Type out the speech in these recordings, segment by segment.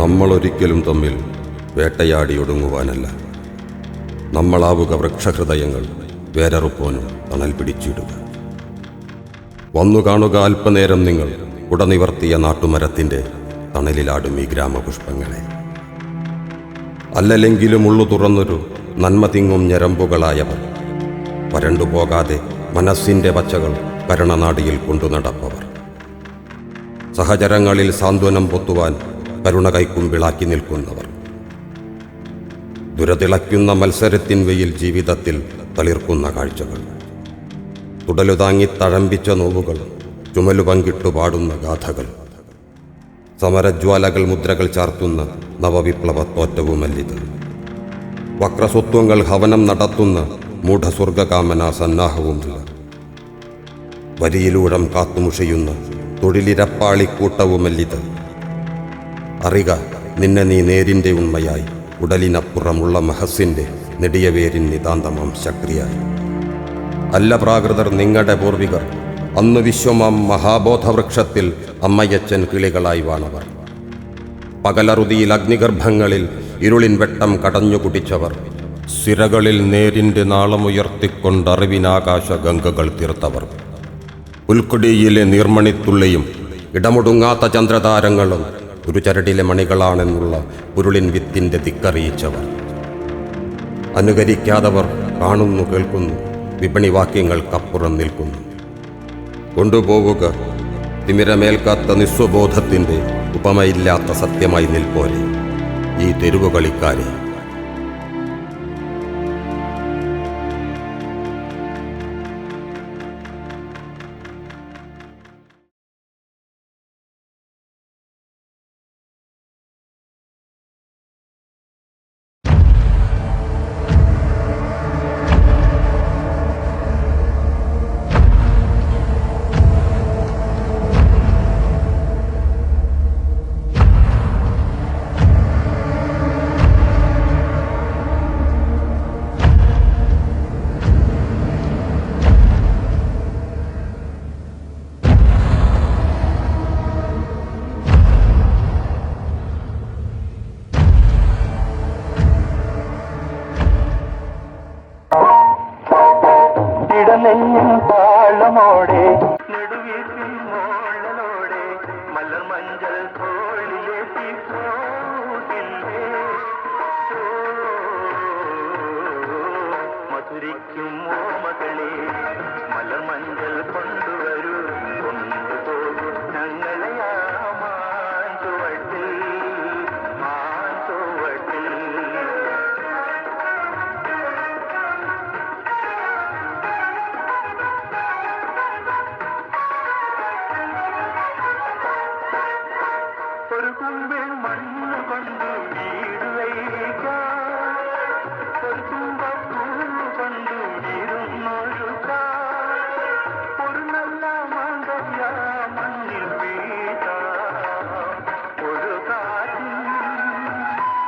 നമ്മളൊരിക്കലും തമ്മിൽ വേട്ടയാടി ഒടുങ്ങുവാനല്ല. നമ്മളാവുക വൃക്ഷഹൃദയങ്ങൾ, വേരറുപ്പോനും തണൽ പിടിച്ചിടുക. വന്നു കാണുക അല്പനേരം നിങ്ങൾ ഉടനിവർത്തിയ നാട്ടുമരത്തിൻ്റെ തണലിലാടും ഈ ഗ്രാമപുഷ്പങ്ങളെ. അല്ലലെങ്കിലും ഉള്ളു തുറന്നൊരു നന്മ തിങ്ങും ഞരമ്പുകളായവർ, വരണ്ടുപോകാതെ മനസ്സിൻ്റെ പച്ചകൾ കരുണനാടിയിൽ കൊണ്ടു നടപ്പവർ, സഹചരങ്ങളിൽ സാന്ത്വനം പൊത്തുവാൻ കരുണ കൈക്കുമ്പിളാക്കി നിൽക്കുന്നവർ, ദുരതിളയ്ക്കുന്ന മത്സരത്തിൻ വെയിൽ ജീവിതത്തിൽ തളിർക്കുന്ന കാഴ്ചകൾ, തുടലുതാങ്ങി തഴമ്പിച്ച നോവുകൾ, ചുമലു പങ്കിട്ടു പാടുന്ന ഗാഥകൾ, സമരജ്വാലകൾ മുദ്രകൾ ചാർത്തുന്ന നവവിപ്ലവത്തോറ്റവുമല്ലിത്, വക്രസ്വത്വങ്ങൾ ഹവനം നടത്തുന്ന മൂഢസ്വർഗകാമനാ സന്നാഹവുമില്ല, വരിയിലൂടം കാത്തുമുഷിയുന്ന തൊഴിലിരപ്പാളിക്കൂട്ടവുമല്ലിത്. അറിക നിന്നെ നീ നേരിൻ്റെ ഉണ്മയായി, ഉടലിനപ്പുറമുള്ള മഹസ്സിൻ്റെ നെടിയവേരിൻ നിതാന്തമാം ശക്തിയായി. അല്ല പ്രാകൃതർ നിങ്ങളുടെ പൂർവികർ, അന്ന് വിശ്വമാം മഹാബോധവൃക്ഷത്തിൽ അമ്മയച്ചൻ കിളികളായി വാണവർ, പകലറുതിയിൽ അഗ്നിഗർഭങ്ങളിൽ ഇരുളിൻ വെട്ടം കടഞ്ഞു കുടിച്ചവർ, സിരകളിൽ നേരിൻ്റെ നാളമുയർത്തിക്കൊണ്ടറിവിനാകാശ ഗംഗകൾ തീർത്തവർ, പുൽക്കൊടിയിലെ നീർമണിത്തുള്ളിയും ഇടമുടുങ്ങാത്ത ചന്ദ്രതാരങ്ങളും ഒരു ചരടിലെ മണികളാണെന്നുള്ള ഉരുളിൻ വിത്തിൻ്റെ ദിക്കറിയിച്ചവർ, അനുകരിക്കാതവർ കാണുന്നു കേൾക്കുന്നു, വിപണിവാക്യങ്ങൾക്കപ്പുറം നിൽക്കുന്നു. കൊണ്ടുപോവുക തിമിരമേൽക്കാത്ത നിസ്വബോധത്തിൻ്റെ ഉപമയില്ലാത്ത സത്യമായി നിൽപ്പോലെ ഈ തെരുവുകളിക്കാരെ. താളമോടെ നെടുവീട്ടിൽ മോളലോടെ മലർ മഞ്ചൽ തോളിലേറ്റി പോകില്ലേ മധുരിക്കും ഓമകളെ മലർ മഞ്ചൽ കൊണ്ടുവരൂ കൊണ്ടുപോകൂ ഞങ്ങളെ മാഞ്ചുവട്ടിൽ മാഞ്ചുവട്ടിൽ. ഒരു കുമ്പിൾ മണ്ണ് കൊണ്ട് വീട് വയ്ക്കാം, ഒരു തുമ്പപ്പൂവ് കൊണ്ട് ഇരുന്നൊഴുക്കാം, ഒരു നല്ല മാന്തയ്യ മണ്ണിൽ വീഴാം, ഒരു കാറ്റിൻ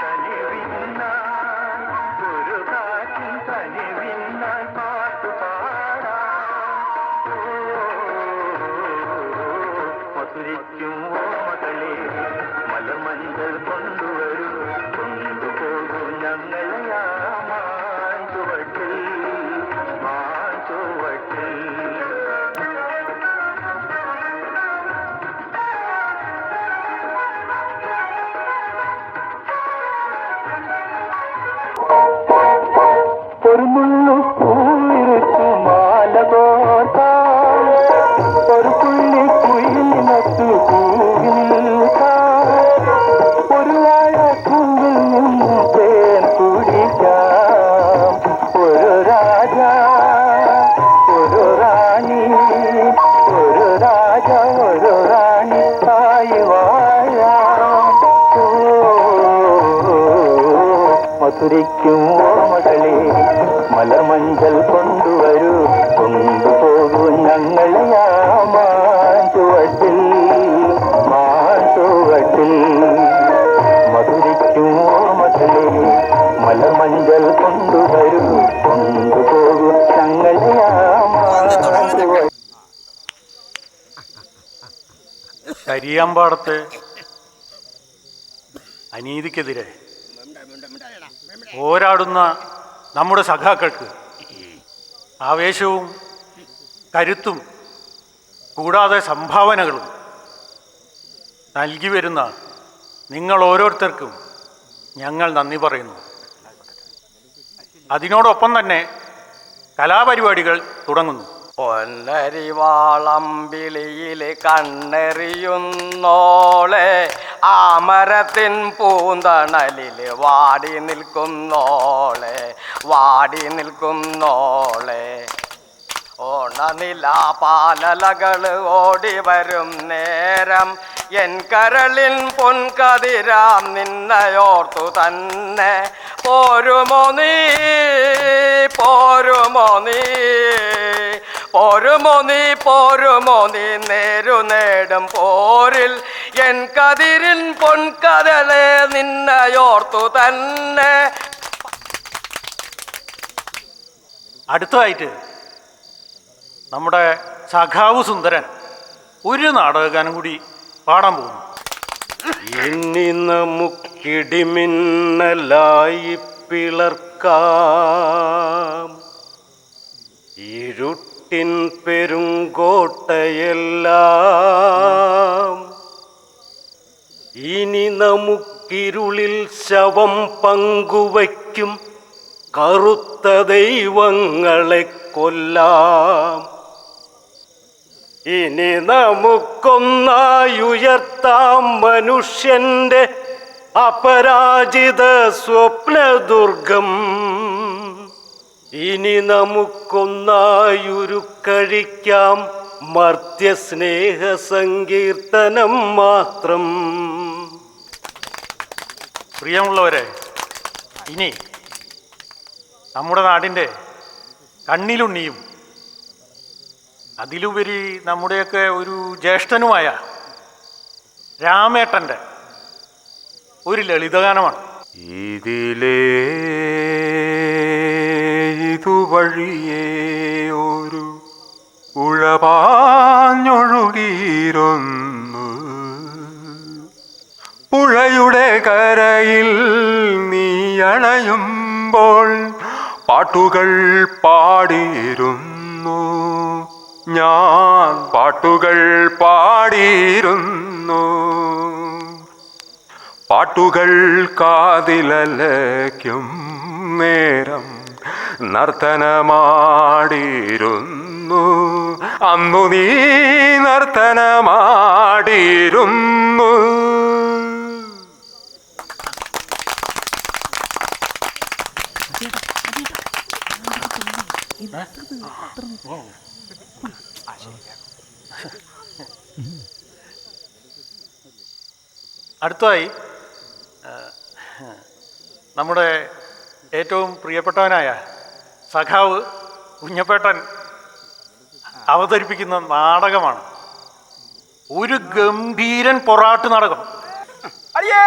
കനിവിന്നായി ഒരു കാറ്റിൻ കനിവിന്നായി പാട്ടുപാടാം. മധുരിക്കും ഓമകളെ മലർ മഞ്ചൽ കൊണ്ടുവരൂ കൊണ്ടുപോകൂ ഞങ്ങളെ മാഞ്ചുവട്ടിൽ മാഞ്ചുവട്ടിൽ. ഒരു മുള്ളു പൂവിരുത്തു മാല കോർത്താൽ, ഒരു പുള്ളി കുയിലിനത്തു കൂകി നിൽക്കാം, ഒരു വാഴക്കുമ്പിൽ നിന്നും തേൻ കുടിക്കാം, ഒരു രാജ ഒരു റാണി ഒരു രാജ ഒരു റാണി ആയി വാഴാം. മധുരിക്കും ഓമകളെ മലർ മഞ്ചൽ കൊണ്ടുവരൂ കൊണ്ടുപോകൂ ഞങ്ങളെ മാഞ്ചുവട്ടിൽ മാഞ്ചുവട്ടിൽ. മധുരിക്കും ഓമകളെ മലർ മഞ്ചൽ കൊണ്ടുവരൂ കൊണ്ടുപോകൂ ഞങ്ങളെ മാഞ്ചുവട്ടിൽ. കരിയാമ്പാടത്ത് അനീതിക്കെതിരെ പോരാടുന്ന നമ്മുടെ സഖാക്കൾക്ക് ആവേശവും കരുത്തും കൂടാതെ സംഭാവനകളും നൽകി വരുന്ന നിങ്ങൾ ഓരോരുത്തർക്കും ഞങ്ങൾ നന്ദി പറയുന്നു. അതിനോടൊപ്പം തന്നെ കലാപരിപാടികൾ തുടങ്ങുന്നു. പൊന്നരിവാളമ്പിളിയിൽ കണ്ണെറിയുന്നോളെ ആമരത്തിൻ പൂന്തണലിൽ വാടി നിൽക്കുന്നോളെ ഓണനിലാ പാലലകൾ ഓടി വരും നേരം എൻ കരളിൻ പൊൻകതിരാം നിന്നയോർത്തു തന്നെ പോരുമോ നീ നേരു നേടും പോരിൽ എൻ കതിരിൻ പൊൻകതളെ നിന്നയോർത്തു തന്നെ. അടുത്തതായിട്ട് നമ്മുടെ സഖാവ് സുന്ദരൻ ഒരു നാടകഗാനം കൂടി പാടാൻ പോകുന്നു. ഇനി നമുക്കിടിമിന്നലായി പിളർക്കാം ഇരുട്ടിൻ പെരുങ്കോട്ടയെല്ലാം. ഇനി നമുക്കിരുളിൽ ശവം പങ്കുവയ്ക്കും കറുത്ത ദൈവങ്ങളെ കൊല്ലാം. ഇനി നമുക്കൊന്നായുയർത്താം മനുഷ്യന്റെ അപരാജിത സ്വപ്നദുർഗം. ഇനി നമുക്കൊന്നായുരുക്കഴിക്കാം മർത്യസ്നേഹ സങ്കീർത്തനം മാത്രം. പ്രിയമുള്ളവരെ, ഇനി നമ്മുടെ നാടിൻ്റെ കണ്ണിലുണ്ണിയും അതിലുപരി നമ്മുടെയൊക്കെ ഒരു ജ്യേഷ്ഠനുമായ രാമേട്ടൻ്റെ ഒരു ലളിതഗാനമാണ്. ഇതിലേ ഇതുവഴിയേ ഒരു ഉഴപാഞ്ഞൊഴുകിയിരുന്നു, പുഴയുടെ കരയിൽ നീ അണയുമ്പോൾ പാട്ടുകൾ പാടിയിരുന്നു, ഞാൻ പാട്ടുകൾ പാടിയിരുന്നു. പാട്ടുകൾ കാതിലലയ്ക്കും നേരം നർത്തനമാടിയിരുന്നു, അന്നു നീ നർത്തനമാടിയിരുന്നു. അടുത്തതായി നമ്മുടെ ഏറ്റവും പ്രിയപ്പെട്ടവനായ സഖാവ് കുഞ്ഞപ്പേട്ടൻ അവതരിപ്പിക്കുന്ന നാടകമാണ് ഒരു ഗംഭീരൻ പൊറാട്ട് നാടകം. അടിയേ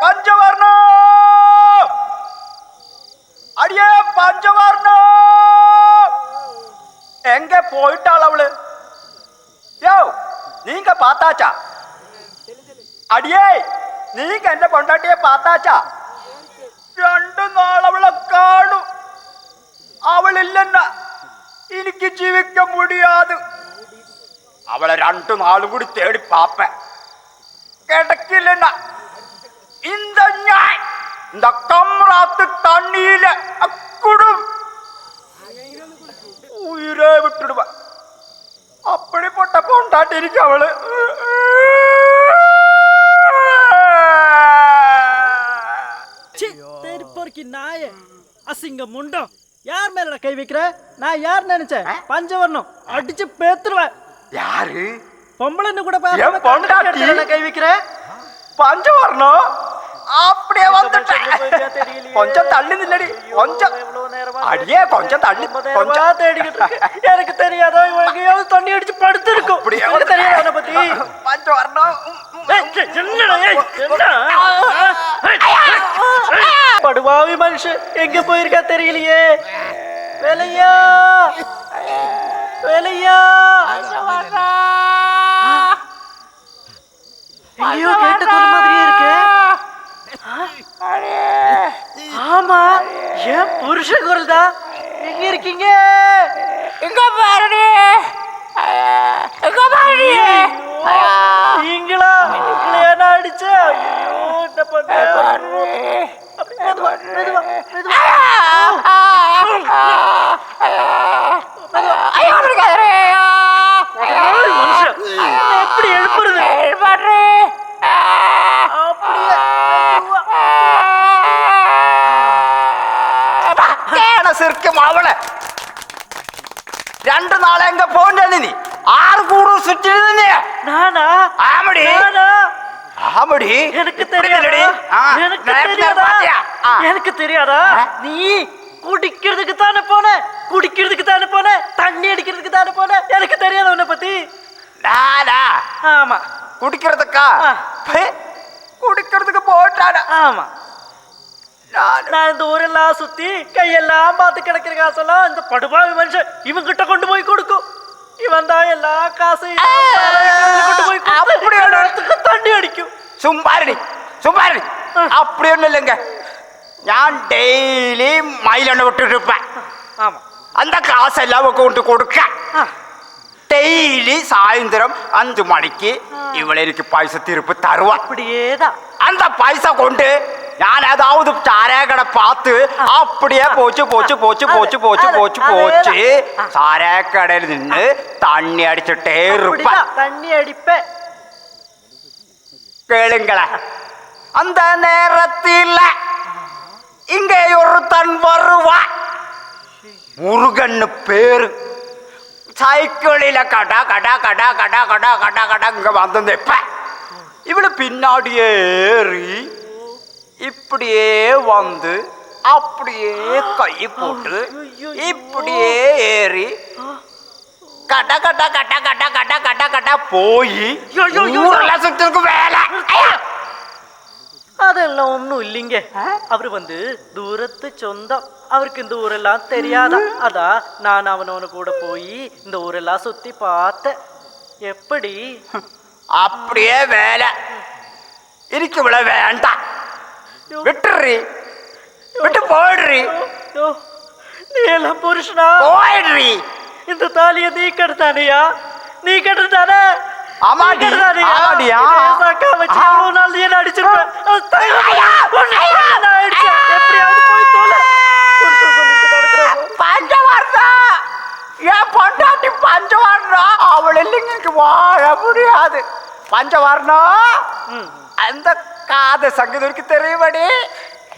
പഞ്ചവർണ്ണ എങ്ക പോയിട്ടാളവള് യോ നീങ്ക പാത്താച്ചാ. അടിയേ നീങ്ക എന്റെ പൊണ്ടാട്ടിയെ പാത്താച്ചാ. 2 നാളവളെ കാണു. അവളില്ലെന്ന എനിക്ക് ജീവിക്കാൻ മുടിയാത്. അവളെ 2 നാളും കൂടി തേടി പാപ്പ കിടക്കില്ലെന്ന இந்த ஞாய் இந்த கம்ராத்து தண்ணியில அக்குடும் உயிரே விட்டுடுவ. அப்படிப்பட்ட பொண்டாட்டி இருக்கு அவளு. நாயே அசிங்க முண்டம் யார் மேல கை வைக்கிற? நான் யார் நினைச்சேன்? பஞ்சவர்ணம் அடிச்சு பேத்துருவேன். யாரு? பொம்பளைன்னு கூட பொண்டாட்டி கை வைக்கிற? பஞ்சவர்ணம் அப்படியே வந்துட்டேன். கொஞ்சம் தள்ளி நில்லடி. கொஞ்சம் அடியே கொஞ்சம் தள்ளி கொஞ்சம் தேடிக்கிட்டு எனக்கு தெரியாதோ எங்கேயாவது தண்ணி அடிச்சு படுத்திருக்கும். எனக்கு தெரியாது அதை பத்தி. பஞ்சவர்ணம் படுவாவி மனுஷன் எங்க போயிருக்கா தெரியலையே. வேலையா வேலையா எங்கேயோ கேட்ட குரல் மாதிரியே இருக்கு. புருஷ குரல் தான். எங்க இருக்கீங்க? இங்க பாருடி. நீங்களா? என்ன அடிச்ச? ஐயோ, என்ன பண்ண? எப்படி எழுப்புறது? ശരിക്കും അവളെ 2 നാളെ എങ്ക പോണ്ടേ നീ? 6 കൂട് சுற்றி நானா? ஆமடி ஆமடி எனக்கு தெரியாதா? எனக்கு தெரியாதா? நீ குடிக்கிறதுக்கு தானே போன, குடிக்கிறதுக்கு தானே போன, தண்ணி அடிக்கிறதுக்கு தானே போன. எனக்கு தெரியாத உன்னை பத்தி. நானா? ஆமா. குடிக்கிறதுக்கா? குடிக்கிறதுக்கு போட்டானா? ஆமா. நான் இந்த ஊரெல்லாம் சுத்தி கையெல்லாம் பார்த்து கிடைக்கிற காசெல்லாம் இந்த படுபாவி மனுஷன் இவன் கிட்ட கொண்டு போய் கொடுக்கும். இவன் தான் எல்லா காசையும் கொண்டு போய் இடத்துக்கு தண்ணி அடிக்கும். சும்மாரி சும்மாரி. அப்படி ஒன்றும் இல்லைங்க. நான் டெய்லி மயிலெண்ணெய் விட்டுட்டு இருப்பேன். ஆமா. அந்த காசெல்லாம் கொண்டு கொடுக்க டெய்லி சாயந்தரம் 5 மணிக்கு இவளை எனக்கு பைசா திருப்பி தருவா. அப்படியேதான். அந்த பைசா கொண்டு நான் ஏதாவது சாராய கடை பார்த்து அப்படியே போச்சு போச்சு போச்சு போச்சு போச்சு போச்சு போச்சு சாராய கடையில் நின்று தண்ணி அடிச்சுட்டே இருப்பேன். தண்ணி அடிப்பேன். கேளுங்களேன். அந்த நேரத்தில் இங்கே ஒருத்தன் வருவா. முருகன்னு பேரு. சைக்கிளில கடா கடா கடா கடா கடா கடா கடா இங்க வந்து நிற்பேன். இவளு பின்னாடியே ஏறி இப்படியே வந்து அப்படியே கை போட்டு இப்படியே ஏறி கட கட கட கட கட கட கட போய் சுத்திற்கு வேலை. அதெல்லாம் ஒன்றும் இல்லைங்க. அவரு வந்து தூரத்து சொந்தம். அவருக்கு இந்த ஊரெல்லாம் தெரியாதா? அதான் நான் அவனவனு கூட போய் இந்த ஊரெல்லாம் சுத்தி பார்த்தேன். எப்படி? அப்படியே வேலை. எனக்கு இவ்வளோ வேண்டாம். விட்டுறி விட்டு போயிடுறி. நீ எல்லாம் புருஷனா? போயிடுறி. இந்த தாலியை நீ கட்டுத்தானியா? நீ கட்டுத்தானே? ஆமாடி ஆமாடியா. வச்சு எவ்வளவு நாள் நீ என்ன அடிச்சிருப்பேன். எப்படியாவது போய் தோலை. பஞ்சவர்ணா என் பொண்டாட்டி பஞ்சவர்ணா. அவள் இல்லைங்க வாழ முடியாது. பஞ்சவர்ணா அந்த காத சங்கீதருக்கு தெரியுமடி.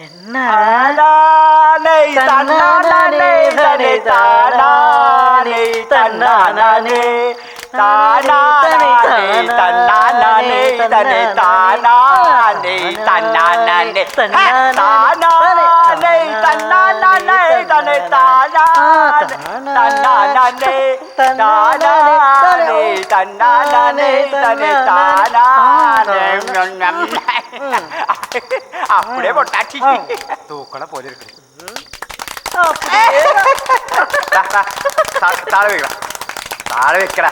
என்ன? தன்னானே தன்னானே தனே தானானே தன்னானே தானானே தன்னானே தனே தானானே தன்னானே தானானே தன்னானே தனே தானானே தன்னானே தானானே தன்னானே தனே தானானே. அப்படியே பொட்டாச்சி தூக்கல പോലെ இருக்கு. താഴെ വെക്കട താഴെ വെക്കട.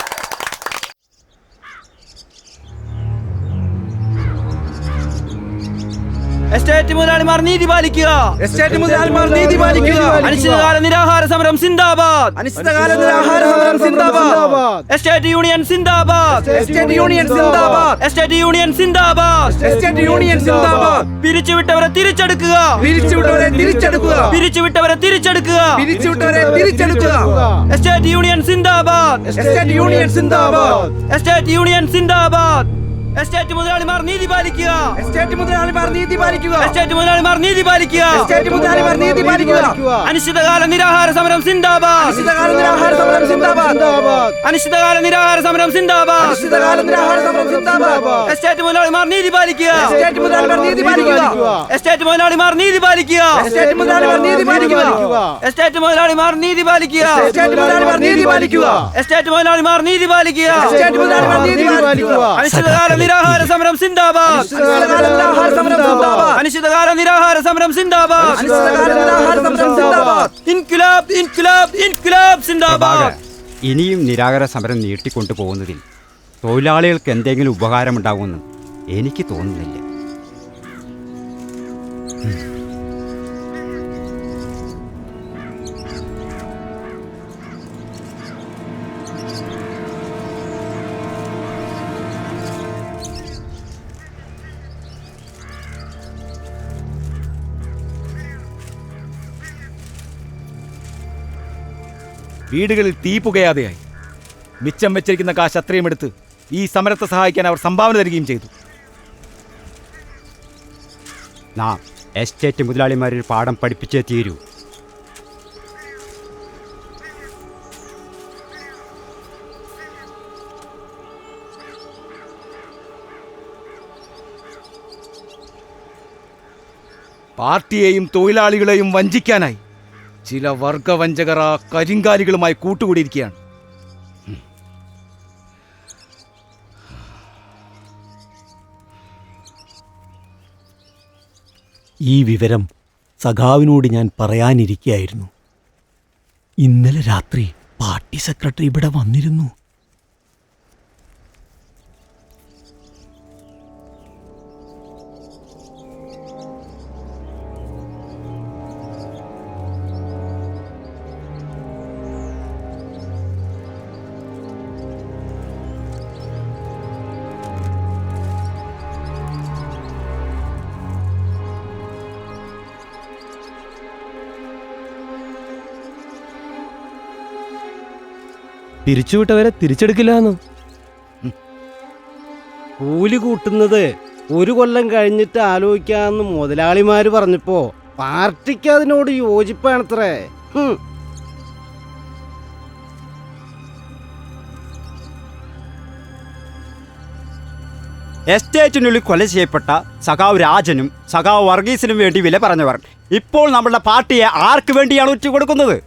എസ്റ്റേറ്റ് മുതലാളിമാർ നീതി പാലിക്കുക. എസ്റ്റേറ്റ് മുതലാളിമാർ നീതി പാലിക്കുക. അനിശ്ചിതകാല നിരാഹാര സമരം സിന്ദാബാദ്. അനിശ്ചിതകാല നിരാഹാര സമരം സിന്ദാബാദ്. എസ്റ്റേറ്റ് യൂണിയൻ സിന്ദാബാദ്. എസ്റ്റേറ്റ് യൂണിയൻ സിന്ദാബാദ്. എസ്റ്റേറ്റ് യൂണിയൻ സിന്ദാബാദ്. എസ്റ്റേറ്റ് യൂണിയൻ സിന്ദാബാദ്. പിരിച്ചുവിട്ടവരെ തിരിച്ചെടുക്കുക. പിരിച്ചുവിട്ടവരെ തിരിച്ചെടുക്കുക. പിരിച്ചുവിട്ടവരെ തിരിച്ചെടുക്കുക. പിരിച്ചുവിട്ടവരെ തിരിച്ചെടുക്കുക. എസ്റ്റേറ്റ് യൂണിയൻ സിന്ദാബാദ്. എസ്റ്റേറ്റ് യൂണിയൻ സിന്ദാബാദ്. എസ്റ്റേറ്റ് യൂണിയൻ സിന്ദാബാദ്. എസ്റ്റേറ്റ് മുതലാളിമാർ നീതി പാലിക്കുക. എസ്റ്റേറ്റ് മുതലാളിമാർ നീതി പാലിക്കുക. എസ്റ്റേറ്റ് മുതലാളിമാർ നീതി പാലിക്കുക. എസ്റ്റേറ്റ് മുതലാളിമാർ നീതി പാലിക്കുക. അനിശ്ചിതകാല നിരാഹാര സമരം സിന്ദാബാദ്. അനിശ്ചിതകാല നിരാഹാര സമരം സിന്ദാബാദ്. അനിശ്ചിതകാല നിരാഹാര സമരം സിന്ദാബാദ്. അനിശ്ചിതകാല നിരാഹാര സമരം സിന്ദാബാദ്. എസ്റ്റേറ്റ് മുതലാളിമാർ നീതി പാലിക്കുക. എസ്റ്റേറ്റ് മുതലാളിമാർ നീതി പാലിക്കുക. എസ്റ്റേറ്റ് മുതലാളിമാർ നീതി പാലിക്കുക. എസ്റ്റേറ്റ് മുതലാളിമാർ നീതി പാലിക്കുക. എസ്റ്റേറ്റ് മുതലാളിമാർ നീതി പാലിക്കുക. എസ്റ്റേറ്റ് മുതലാളിമാർ നീതി പാലിക്കുക. എസ്റ്റേറ്റ് മുതലാളിമാർ നീതി പാലിക്കുക. എസ്റ്റേറ്റ് മുതലാളിമാർ നീതി പാലിക്കുക. അനിശ്ചിതകാല നിരാഹാര സമരം സിന്ദാബാദ്. അനിശ്ചിതകാല നിരാഹാര സമരം സിന്ദാബാദ്. അനിശ്ചിതകാല നിരാഹാര സമരം സിന്ദാബാദ്. അനിശ്ചിതകാല നിരാഹാര സമരം സിന്ദാബാദ്. ഇൻക്വിലാബ് ഇൻക്വിലാബ് ഇൻക്വിലാബ് സിന്ദാബാദ്. ഇനിയും നിരാഹാര സമരം നീട്ടിക്കൊണ്ടു പോകുന്നതിൽ തൊഴിലാളികൾക്ക് എന്തെങ്കിലും ഉപകാരമുണ്ടാകുമെന്ന് എനിക്ക് തോന്നുന്നില്ല. വീടുകളിൽ തീ പുകയാതെയായി. മിച്ചം വെച്ചിരിക്കുന്ന കാശ് അത്രയും എടുത്ത് ഈ സമരത്തെ സഹായിക്കാൻ അവർ സംഭാവന തരികയും ചെയ്തു. നാം എസ്റ്റേറ്റ് മുതലാളിമാരിൽ പാഠം പഠിപ്പിച്ചേ തീരൂ. പാർട്ടിയെയും തൊഴിലാളികളെയും വഞ്ചിക്കാനായി ചില വർഗവഞ്ചകർ ആ കരിങ്കാലികളുമായി കൂട്ടുകൂടിയിരിക്കുകയാണ്. ഈ വിവരം സഖാവിനോട് ഞാൻ പറയാനിരിക്കുകയായിരുന്നു. ഇന്നലെ രാത്രി പാർട്ടി സെക്രട്ടറി ഇവിടെ വന്നിരുന്നു. പിരിച്ചുവിട്ടവരെ തിരിച്ചെടുക്കില്ലാന്ന്. കൂലി കൂട്ടുന്നത് 1 കൊല്ലം കഴിഞ്ഞിട്ട് ആലോചിക്കാന്ന് മുതലാളിമാര് പറഞ്ഞപ്പോ പാർട്ടിക്ക് അതിനോട് യോജിപ്പാണത്രേ. എസ്റ്റേറ്റിനുള്ളിൽ കൊല ചെയ്യപ്പെട്ട സഖാവ് രാജനും സഖാവ് വർഗീസിനും വേണ്ടി വില പറഞ്ഞവർ ഇപ്പോൾ നമ്മളുടെ പാർട്ടിയെ ആർക്ക് വേണ്ടിയാണ് ഉറ്റുകൊടുക്കുന്നത്?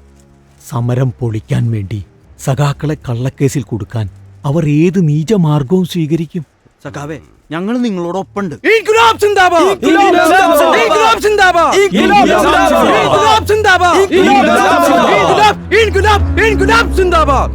സമരം പൊളിക്കാൻ വേണ്ടി സഖാക്കളെ കള്ളക്കേസിൽ കൊടുക്കാൻ അവർ ഏത് നീചമാർഗവും സ്വീകരിക്കും. സഖാവേ, ഞങ്ങൾ നിങ്ങളോടൊപ്പമുണ്ട്. ഇൻക്വിലാബ് സിന്ദാബാദ്! ഇൻക്വിലാബ് സിന്ദാബാദ്! ഇൻക്വിലാബ് സിന്ദാബാദ്! ഇൻക്വിലാബ് സിന്ദാബാദ്! ഇൻക്വിലാബ് സിന്ദാബാദ്!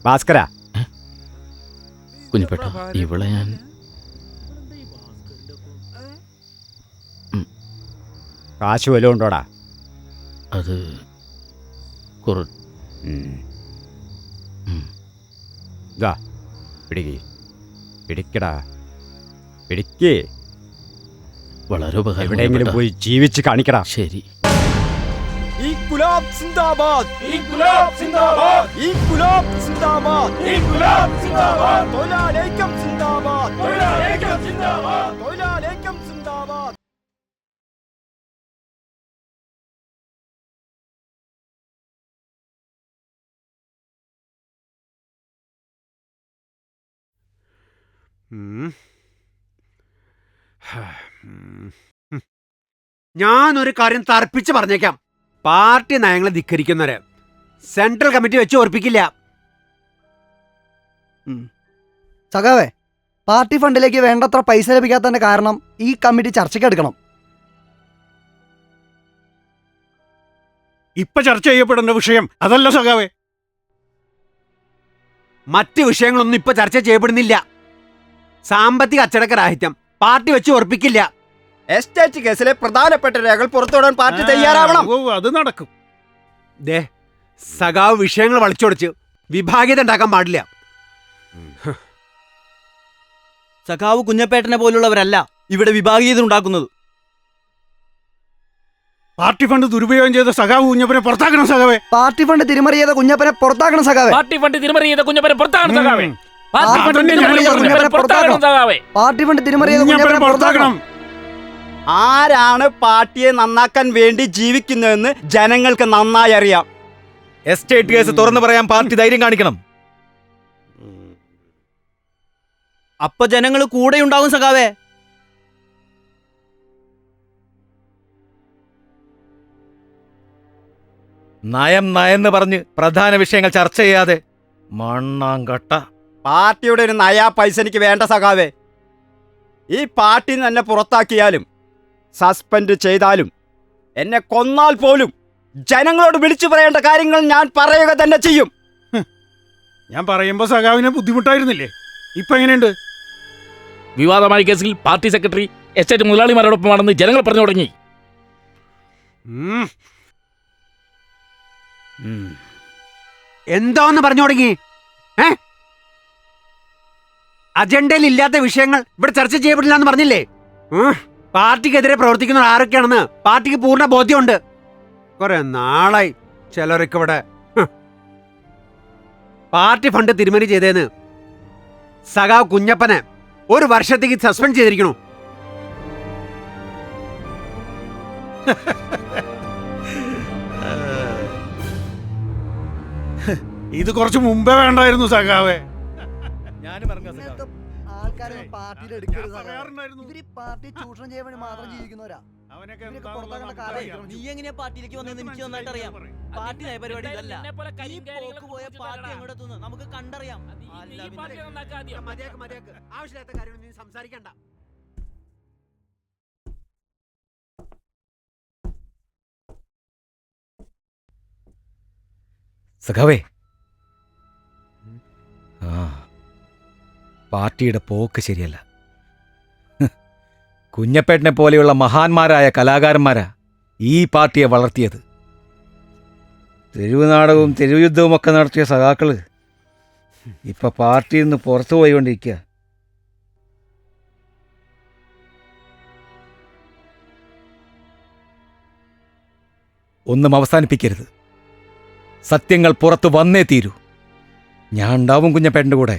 ഭാസ്കര, കുഞ്ഞിപ്പേട്ട, ഇവളെ ഞാൻ കാശ് വല്ലതും ഉണ്ടോടാ? അത് പിടിക്കടാ, പിടിക്കേ. വളരെ ഉപകാരം. എവിടെയെങ്കിലും പോയി ജീവിച്ച് കാണിക്കടാ. ശരി. ഇൻക്വിലാബ് സിന്ദാബാദ്! ഇൻക്വിലാബ് സിന്ദാബാദ്! ഇൻക്വിലാബ് സിന്ദാബാദ്! ഇൻക്വിലാബ് സിന്ദാബാദ്! തൊഴിലാളിക്കം സിന്ദാബാദ്! തൊഴിലാളിക്കം സിന്ദാബാദ്! തൊഴിലാളിക്കം സിന്ദാബാദ്! ഞാനൊരു കാര്യം തർപ്പിച്ച് പറഞ്ഞേക്കാം. പാർട്ടി നയങ്ങളെ ധിക്കരിക്കുന്നവരെ സെൻട്രൽ കമ്മിറ്റി വെച്ച് ഓർപ്പിക്കില്ല. സഖാവേ, പാർട്ടി ഫണ്ടിലേക്ക് വേണ്ടത്ര പൈസ ലഭിക്കാത്തതിന്റെ കാരണം ഈ കമ്മിറ്റി ചർച്ചയ്ക്കെടുക്കണം. ഇപ്പൊ ചർച്ച ചെയ്യപ്പെടേണ്ട വിഷയം അതല്ല സഖാവേ. മറ്റ് വിഷയങ്ങളൊന്നും ഇപ്പൊ ചർച്ച ചെയ്യപ്പെടുന്നില്ല. സാമ്പത്തിക അച്ചടക്കരാഹിത്യം പാർട്ടി വെച്ച് ഉറപ്പിക്കില്ല. എസ്റ്റേറ്റ് കേസിലെ പ്രധാനപ്പെട്ട രേഖകൾ പുറത്തുവിടാൻ പാർട്ടി തയ്യാറാവണം. അത് നടക്കും. ദേ, സഖാവ് വിഷയങ്ങൾ വളച്ചൊടിച്ച് വിഭാഗീയത ഉണ്ടാക്കാൻ പാടില്ല. സഖാവ് കുഞ്ഞപ്പേട്ടനെ പോലുള്ളവരല്ല ഇവിടെ വിഭാഗീയത ഉണ്ടാക്കുന്നത്. പാർട്ടി ഫണ്ട് ദുരുപയോഗം ചെയ്ത സഖാവ് കുഞ്ഞപ്പനെ പുറത്താക്കണം സഖാവേ. പാർട്ടി ഫണ്ട് തിരിമറി ചെയ്ത കുഞ്ഞപ്പനെ പുറത്താക്കണം സഖാവേ. പാർട്ടി ഫണ്ട് തിരിമറി ചെയ്ത കുഞ്ഞപ്പനെ പുറത്താക്കണം സഖാവേ. പാർട്ടി ഫണ്ട് തിരിമറി ചെയ്ത കുഞ്ഞപ്പനെ പുറത്താക്കണം. ആരാണ് പാർട്ടിയെ നന്നാക്കാൻ വേണ്ടി ജീവിക്കുന്നതെന്ന് ജനങ്ങൾക്ക് നന്നായി അറിയാം. എസ്റ്റേറ്റ് കേസ് തുറന്നു പറയാൻ പാർട്ടി ധൈര്യം കാണിക്കണം. അപ്പൊ ജനങ്ങൾ കൂടെ ഉണ്ടാകും സഖാവേ. നയം നയെന്ന് പറഞ്ഞ് പ്രധാന വിഷയങ്ങൾ ചർച്ച ചെയ്യാതെ മണ്ണാങ്കട്ട. പാർട്ടിയുടെ ഒരു നയാ പൈസ എനിക്ക് വേണ്ട സഖാവേ. ഈ പാർട്ടിയിൽ നിന്ന് എന്നെ പുറത്താക്കിയാലും സസ്പെൻഡ് ചെയ്താലും എന്നെ കൊന്നാൽ പോലും ജനങ്ങളോട് വിളിച്ചു പറയേണ്ട കാര്യങ്ങൾ ഞാൻ പറയുക തന്നെ ചെയ്യും. ഞാൻ പറയുമ്പോ സഖാവിനെ ബുദ്ധിമുട്ടായിരുന്നില്ലേ? ഇപ്പൊ എങ്ങനെയുണ്ട്? വിവാദമായ കേസിൽ പാർട്ടി സെക്രട്ടറി എസ്റ്റേറ്റ് മുതലാളിമാരോടൊപ്പമാണെന്ന് ജനങ്ങൾ പറഞ്ഞു തുടങ്ങി. എന്തോന്ന് പറഞ്ഞു തുടങ്ങി? അജണ്ടയിൽ ഇല്ലാത്ത വിഷയങ്ങൾ ഇവിടെ ചർച്ച ചെയ്യപ്പെടില്ല എന്ന് പറഞ്ഞില്ലേ? പാർട്ടിക്കെതിരെ പ്രവർത്തിക്കുന്ന ആരൊക്കെയാണെന്ന് പാർട്ടിക്ക് പൂർണ്ണ ബോധ്യമുണ്ട്. കുറെ നാളായി ചിലരൊക്കെ ഇവിടെ പാർട്ടി ഫണ്ട് തിരിമറി ചെയ്തേന്ന് സഖാവ് കുഞ്ഞപ്പനെ 1 വർഷത്തേക്ക് സസ്പെൻഡ് ചെയ്തിരിക്കണു. ഇത് കുറച്ച് മുമ്പേ വേണ്ടായിരുന്നു സഖാവേ. ആൾക്കാരെ പാർട്ടിയിൽ എടുക്കരുത്. ഇവര് പാർട്ടി ചൂഷണം ചെയ്യാൻ വേണ്ടി മാത്രം ജീവിക്കുന്നവരാ. നീ എങ്ങനെയാ പാർട്ടിയിലേക്ക് വന്നതെന്ന് എനിക്ക് നന്നായിട്ട് അറിയാം. പാർട്ടി നയപരിപാടി ഇതല്ല. ഈ പോക്ക് പോയ പാർട്ടി എങ്ങോട്ടെത്തുന്നു നമുക്ക് കണ്ടറിയാം. ആവശ്യമില്ലാത്ത കാര്യം നീ സംസാരിക്കണ്ട. സഖാവേ, പാർട്ടിയുടെ പോക്ക് ശരിയല്ല. കുഞ്ഞപ്പേട്ടനെ പോലെയുള്ള മഹാന്മാരായ കലാകാരന്മാരാ ഈ പാർട്ടിയെ വളർത്തിയത്. തെരുവ് നാടകവും തെരുവ് യുദ്ധവും ഒക്കെ നടത്തിയ സഖാക്കള് ഇപ്പൊ പാർട്ടിയിൽ നിന്ന് പുറത്തു പോയിക്കൊണ്ടിരിക്കുക. ഒന്നും അവസാനിപ്പിക്കരുത്. സത്യങ്ങൾ പുറത്തു വന്നേ തീരൂ. ഞാൻ ഉണ്ടാവും കുഞ്ഞപ്പേട്ടൻ്റെ കൂടെ.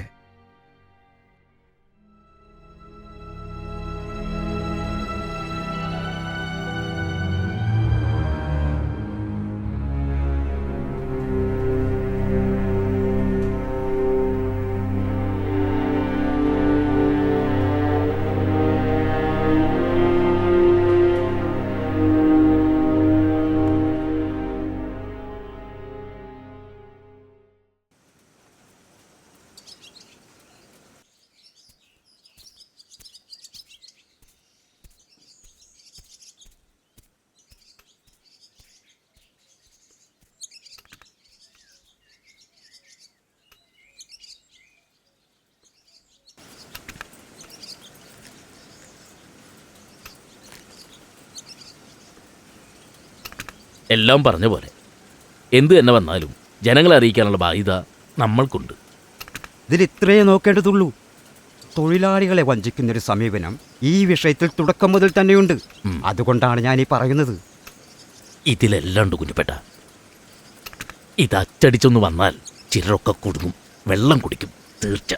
എല്ലാം പറഞ്ഞ പോലെ എന്തു തന്നെ വന്നാലും ജനങ്ങളെ അറിയിക്കാനുള്ള ബാധ്യത നമ്മൾക്കുണ്ട്. ഇതിൽ ഇത്രയേ നോക്കേണ്ടതുള്ളൂ. തൊഴിലാളികളെ വഞ്ചിക്കുന്നൊരു സമീപനം ഈ വിഷയത്തിൽ തുടക്കം മുതൽ തന്നെയുണ്ട്. അതുകൊണ്ടാണ് ഞാൻ ഈ പറയുന്നത്. ഇതിലെല്ലാം ഉണ്ട് കുഞ്ഞുപേട്ട. ഇത് അച്ചടിച്ചൊന്ന് വന്നാൽ ചിലരൊക്കെ കുടുങ്ങും, വെള്ളം കുടിക്കും തീർച്ച.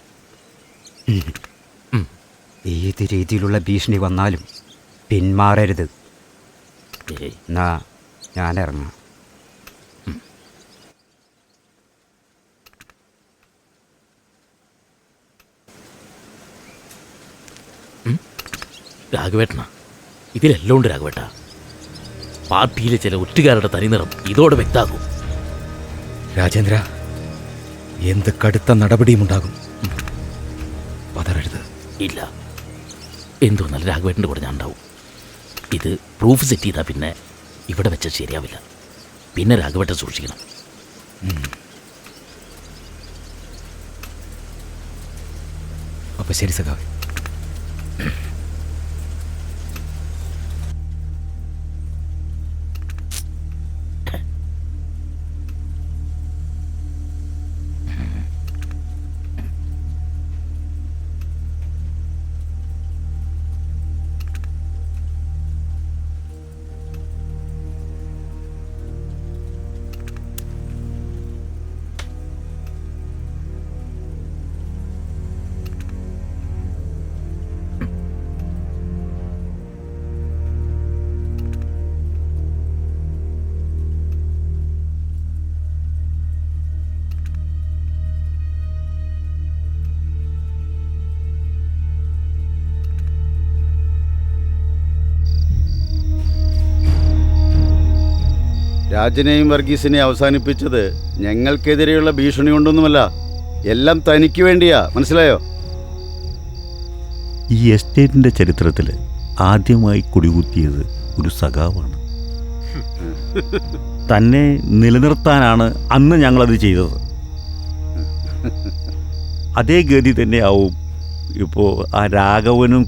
ഏത് രീതിയിലുള്ള ഭീഷണി വന്നാലും പിന്മാറരുത്. എന്നാ ഞാൻ ഇറങ്ങാം. രാഘവേട്ടനാ, ഇതിലെല്ലാം ഉണ്ട് രാഘവേട്ട. പാർട്ടിയിലെ ചില ഒറ്റുകാരുടെ തനിനിറം ഇതോടെ വ്യക്താകും. രാജേന്ദ്ര, എന്ത് കടുത്ത നടപടിയും ഉണ്ടാകും. പതറരുത്. ഇല്ല, എന്തോന്നല്ല രാഘവേട്ടൻ്റെ കൂടെ ഞാൻ ഉണ്ടാവും. ഇത് പ്രൂഫ് സെറ്റ് ചെയ്താൽ പിന്നെ ഇവിടെ വെച്ചാൽ ശരിയാവില്ല. പിന്നെ രാഘവേട്ടൻ സൂക്ഷിക്കണം. അപ്പൊ ശരി സഖാവേ. രാജനെയും വർഗീസിനെയും അവസാനിപ്പിച്ചത് ഞങ്ങൾക്കെതിരെയുള്ള ഭീഷണി കൊണ്ടൊന്നുമല്ല, എല്ലാം തനിക്ക് വേണ്ടിയാ. മനസ്സിലായോ? ഈ എസ്റ്റേറ്റിൻ്റെ ചരിത്രത്തിൽ ആദ്യമായി കൊടികുത്തിയത് ഒരു സഖാവാണ്. തന്നെ നിലനിർത്താനാണ് അന്ന് ഞങ്ങളത് ചെയ്തത്. അതേ ഗതി തന്നെയാവും ഇപ്പോൾ ആ രാഘവനും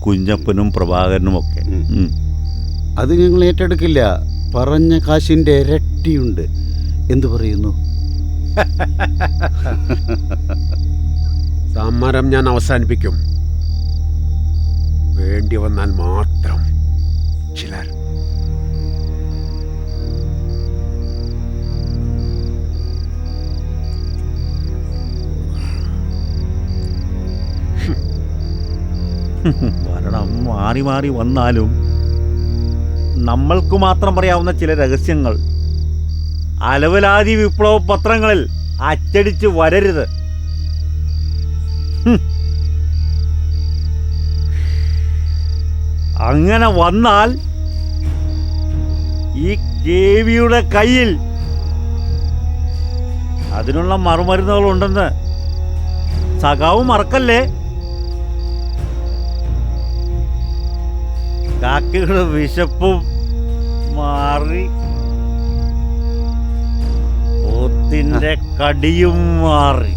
കുഞ്ഞപ്പനും പ്രഭാകരനും ഒക്കെ. അത് ഞങ്ങൾ ഏറ്റെടുക്കില്ല. പറഞ്ഞ കാശിൻ്റെ ഇരട്ടിയുണ്ട്. എന്തു പറയുന്നു? സമരം ഞാൻ അവസാനിപ്പിക്കും. വേണ്ടി വന്നാൽ മാത്രം ചിലർ. ഭരണം മാറി മാറി വന്നാലും നമ്മൾക്ക് മാത്രം പറയാവുന്ന ചില രഹസ്യങ്ങൾ അലവലാതി വിപ്ലവ പത്രങ്ങളിൽ അച്ചടിച്ച് വരരുത്. അങ്ങനെ വന്നാൽ ഈ കേവിയുടെ കയ്യിൽ അതിനുള്ള മറുമരുന്നുകളുണ്ടെന്ന് സഖാവ് മറക്കല്ലേ. കാക്കയുടെ വിശപ്പും മാറി, പോത്തിന്റെ കടിയും മാറി.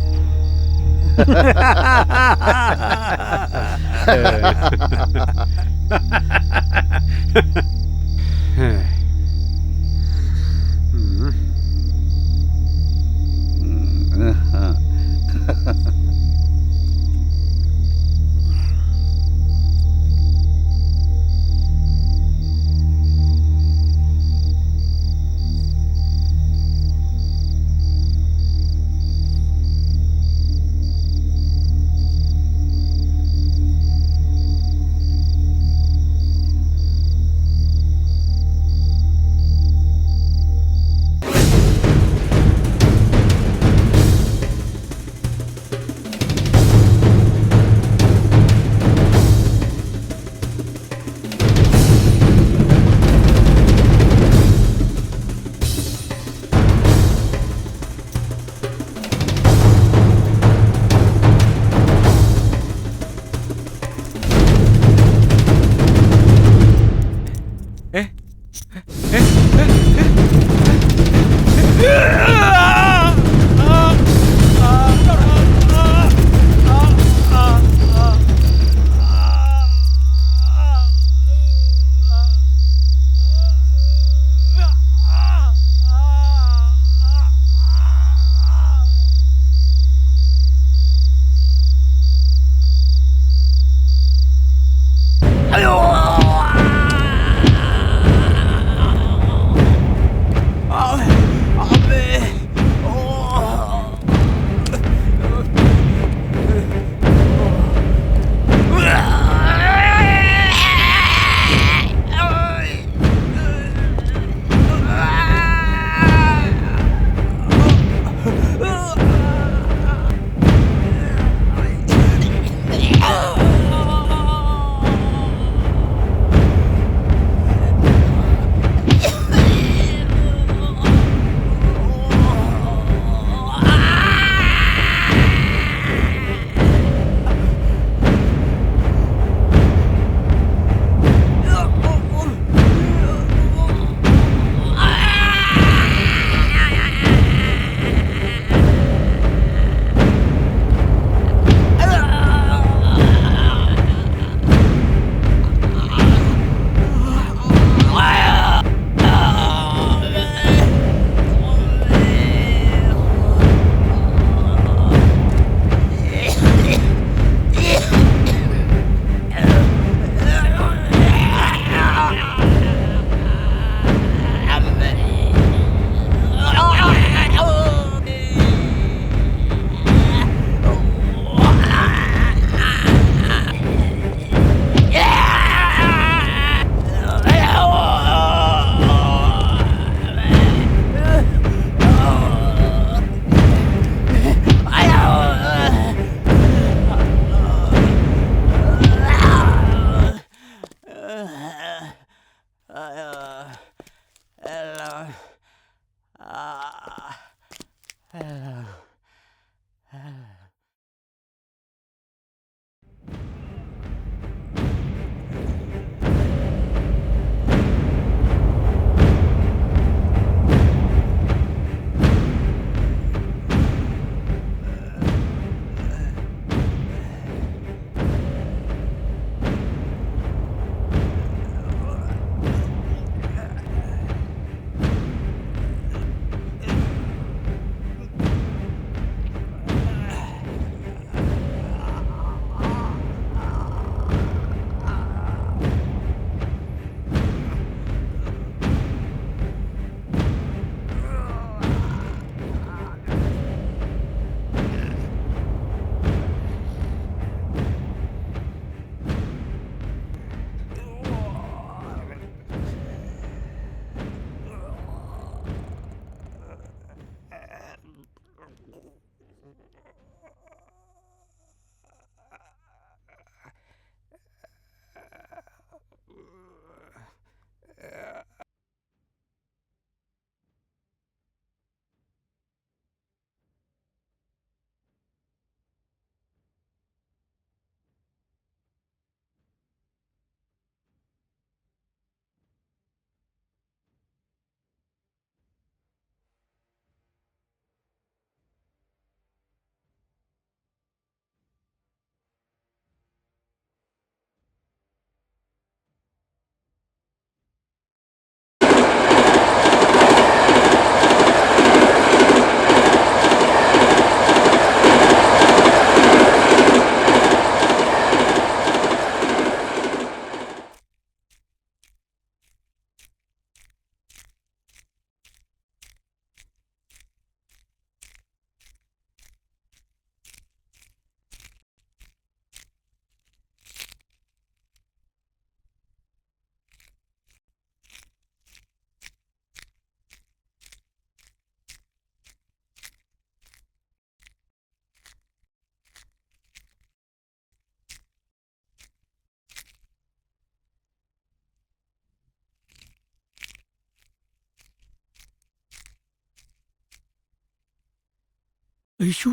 അയ്യോ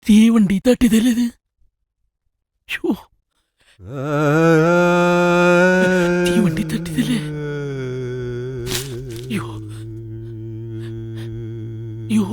തീവണ്ടി തട്ടിതല്ലത്. തീവണ്ടി തട്ടിതല്ലേ. യോ യോ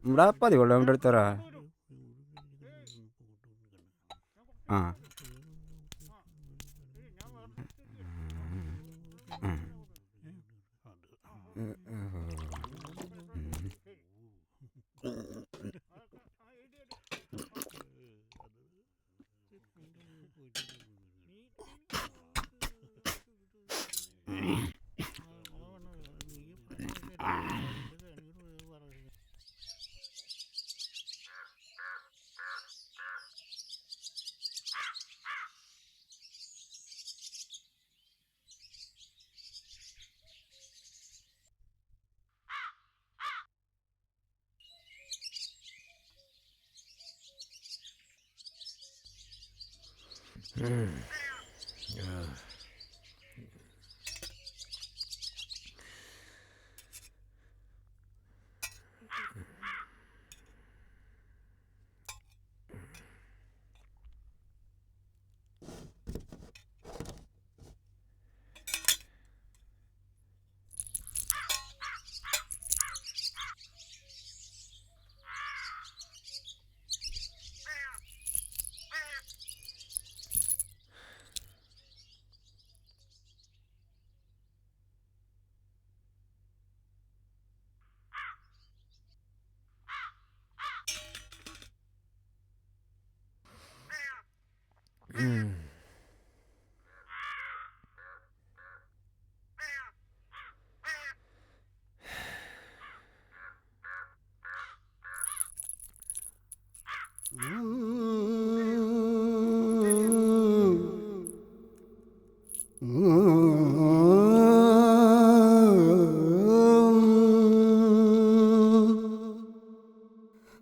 ഇവിടെ പതിവുള്ള കൊണ്ട് എടുത്തറാ. ആ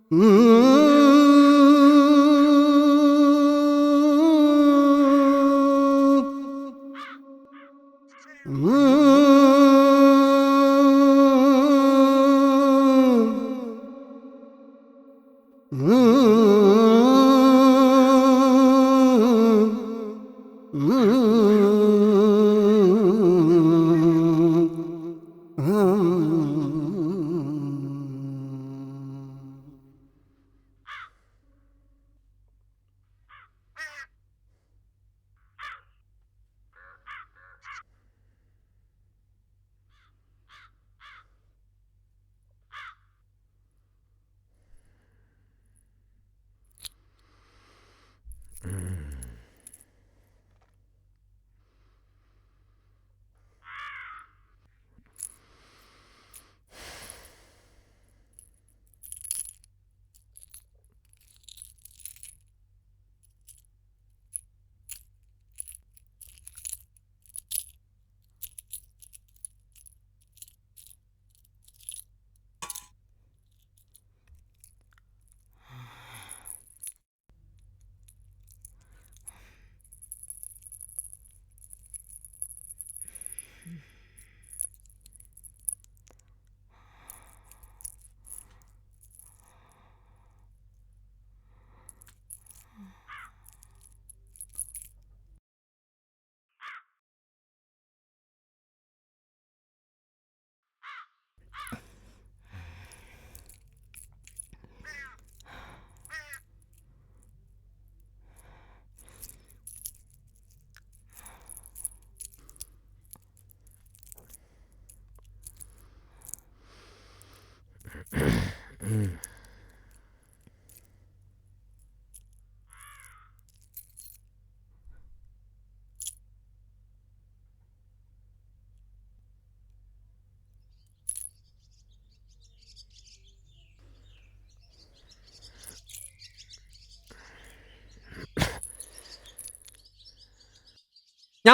ഞാൻ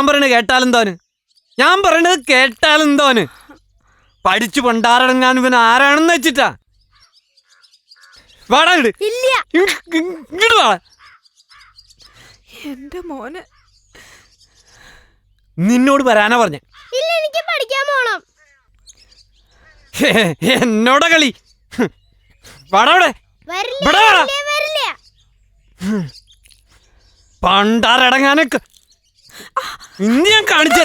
പറയണത് കേട്ടാലെന്തോന്? ഞാൻ പറയണത് കേട്ടാലെന്തോന്? പഠിച്ചു പണ്ടാറടങ്ങാൻ ഇവൻ ആരാണെന്ന് വെച്ചിട്ടാ? വാടാ ഇങ്ങോട്ട് വാടാ. എന്റെ മോനെ നിന്നോട് വരാനാ പറഞ്ഞ. എനിക്ക് പഠിക്കാൻ പോണം. എന്നോടാ കളി. വാടാ ഇവിടെ. പണ്ടാറടങ്ങാനൊക്കെ ഇന്ന് ഞാൻ കാണിച്ചു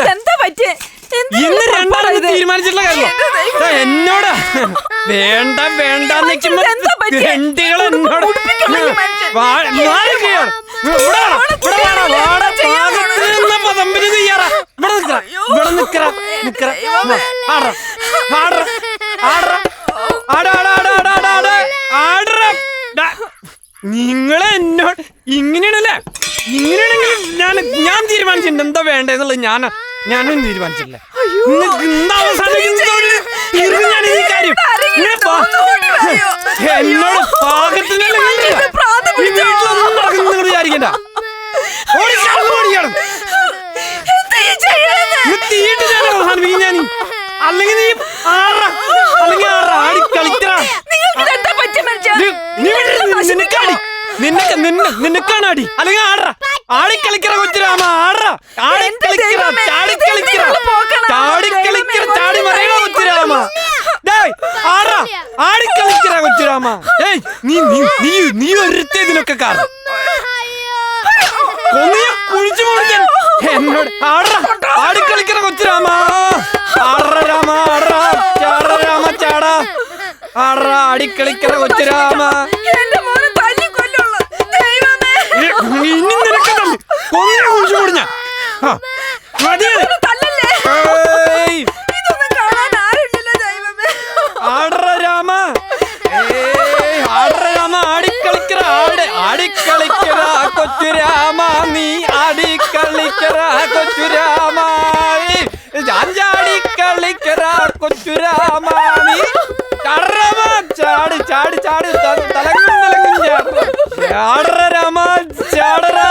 ഇന്ന് രണ്ടാണെന്ന് തീരുമാനിച്ചിട്ടുള്ള കാര്യം എന്നോടാ. വേണ്ട വേണ്ട എന്നോട് നിങ്ങളെ എന്നോട് ഇങ്ങനെയാണല്ലേ? ഇങ്ങനെയാണെങ്കിൽ ഞാൻ തീരുമാനിച്ചിട്ടുണ്ട് എന്താ വേണ്ടെന്നുള്ളത്. ഞാനും തീരുമാനിച്ചില്ല. ഞാൻ ഈ കാര്യം എന്നോട് പാകത്തിനല്ല വീട്ടിലൊന്നും നടക്കുന്നു വിചാരിക്കണ്ട. തീയിട്ട് ഞാൻ അവസാനിപ്പിക്കും. ഞാൻ അല്ലെങ്കിൽ നീ അല്ലെങ്കിൽ ആടി കളിക്കറ. നിനക്കാണ് അടി. അല്ലെങ്കിൽ ആടിക്കളിക്കറ കൊച്ചുരാമ. ചാടി മറിയണ കൊച്ചുരാമ. ആടിക്കളിക്കറ കൊച്ചുരാമ. നീ ഒരുത്തേ ഇതിനൊക്കെ കാരണം കുഴിച്ചു മോടിക്കാൻ എന്നോട് ആടിക്കളിക്കറ കൊച്ചുരാമ. രാമ രാമ ചാടാ ആടിക്കളിക്കറ കൊച്ചുരാമ. ഇനി നിനക്ക് കൊന്നിനെ കുഴിച്ചു മോടിഞ്ഞ രാമ. ആടിക്കളിക്കറ കൊച്ചുരാമ. നീ ആടിക്കളിക്കറ കൊച്ചുരാമ. ചാടിക്കളിക്കറ കൊച്ചുരാമ. നീ ചാടി ചാടി ചാടി തലങ്ങും ചാടറ രാമ. ചാടറാ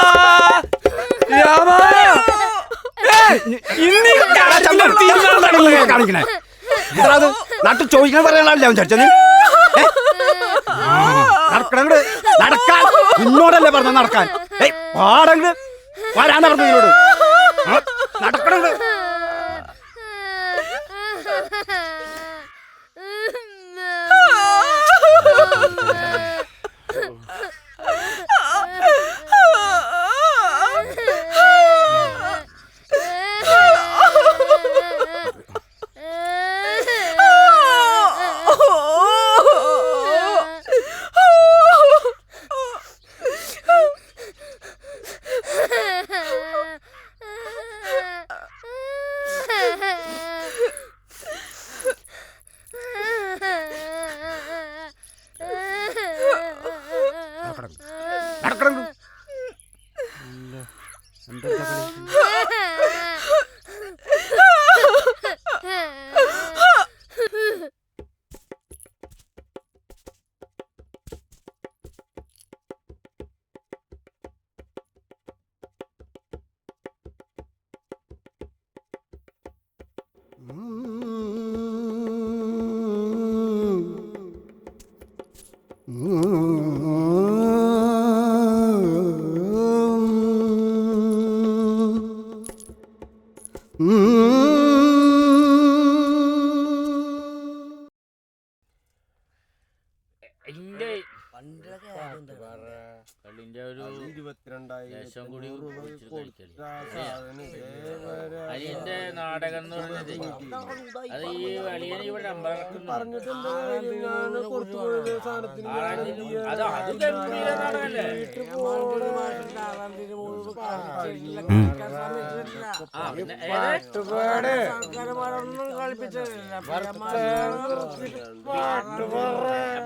രാമ. ഇന്ന് കാണിക്കണേ നാട്ടിൽ ചോദിക്കാൻ പറയാനല്ലേ ചർച്ച. നടക്കാൻ ഇന്നോടല്ലേ പറഞ്ഞ നടക്കാൻ പാടങ്ങ് വരാനാ പറഞ്ഞോട് നടക്കണത്. അലിയന്റെ നാടകം എന്ന് പറഞ്ഞത് അത് ഈ അലിയനെ ഇവിടെ നമ്പർ അത് അത് ഗംഭീര നാടകല്ലേ.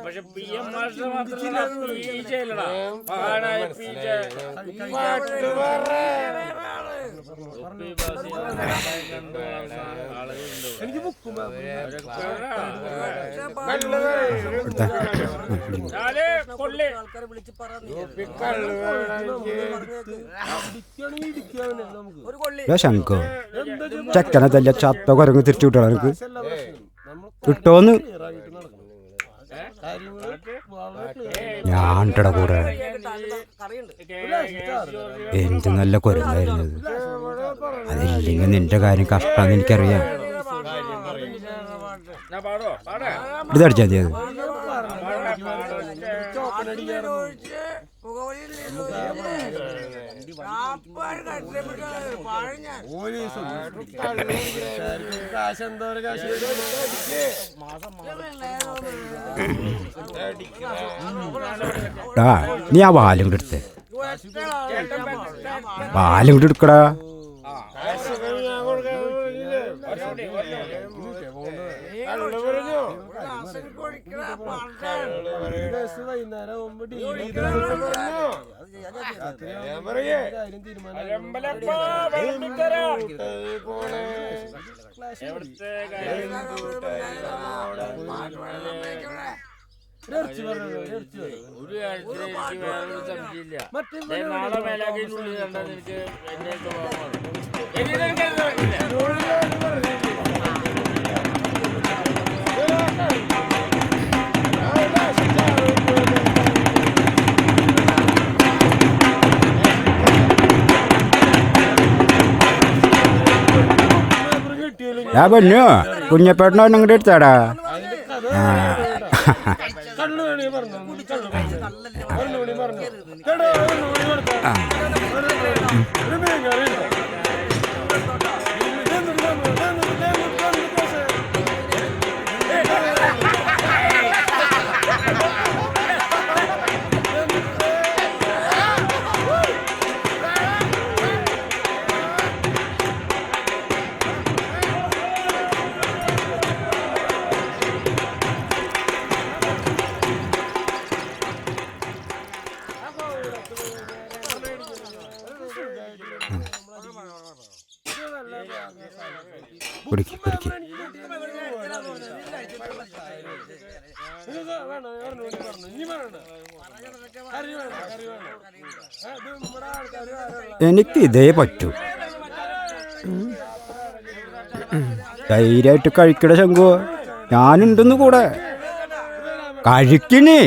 പക്ഷെ പി എം മാസ്റ്റർ മാത്രമല്ല മഹാനായ ശങ്കോ ചെക്കനതല്ല ചത്ത കുരങ്ങ് തിരിച്ചു വിട്ടോ എനിക്ക് കിട്ടോന്ന് ഞാൻ കൂടെ എന്ത് നല്ല കുരങ്ങായിരുന്നത്. അതില്ലെങ്കിൽ നിന്റെ കാര്യം കഷ്ടാന്ന് എനിക്കറിയാം. ഇതടിച്ചാൽ മതി. നീ ആ വാലും കൂടെ എടുത്തേ, വാലും കൂടെ എടുക്കടാ. ഒരു കാര്യത്തിൽ എനിക്ക് വേറൊരു സംശയമില്ല. നാളെ മേലാക്കിനുള്ളിൽ കണ്ടാൽ എനിക്ക് എന്നെ ഞാൻ പറഞ്ഞു കുഞ്ഞപ്പേട്ടനോ ഇങ്ങോട്ട് എടുത്താടാ. കുടിക്ക് കുടിക്ക്. എനിക്ക് ഇതേ പറ്റൂ. ധൈര്യമായിട്ട് കഴിക്കട ശങ്കു, ഞാനുണ്ടെന്ന് കൂടെ കഴിക്കണേ.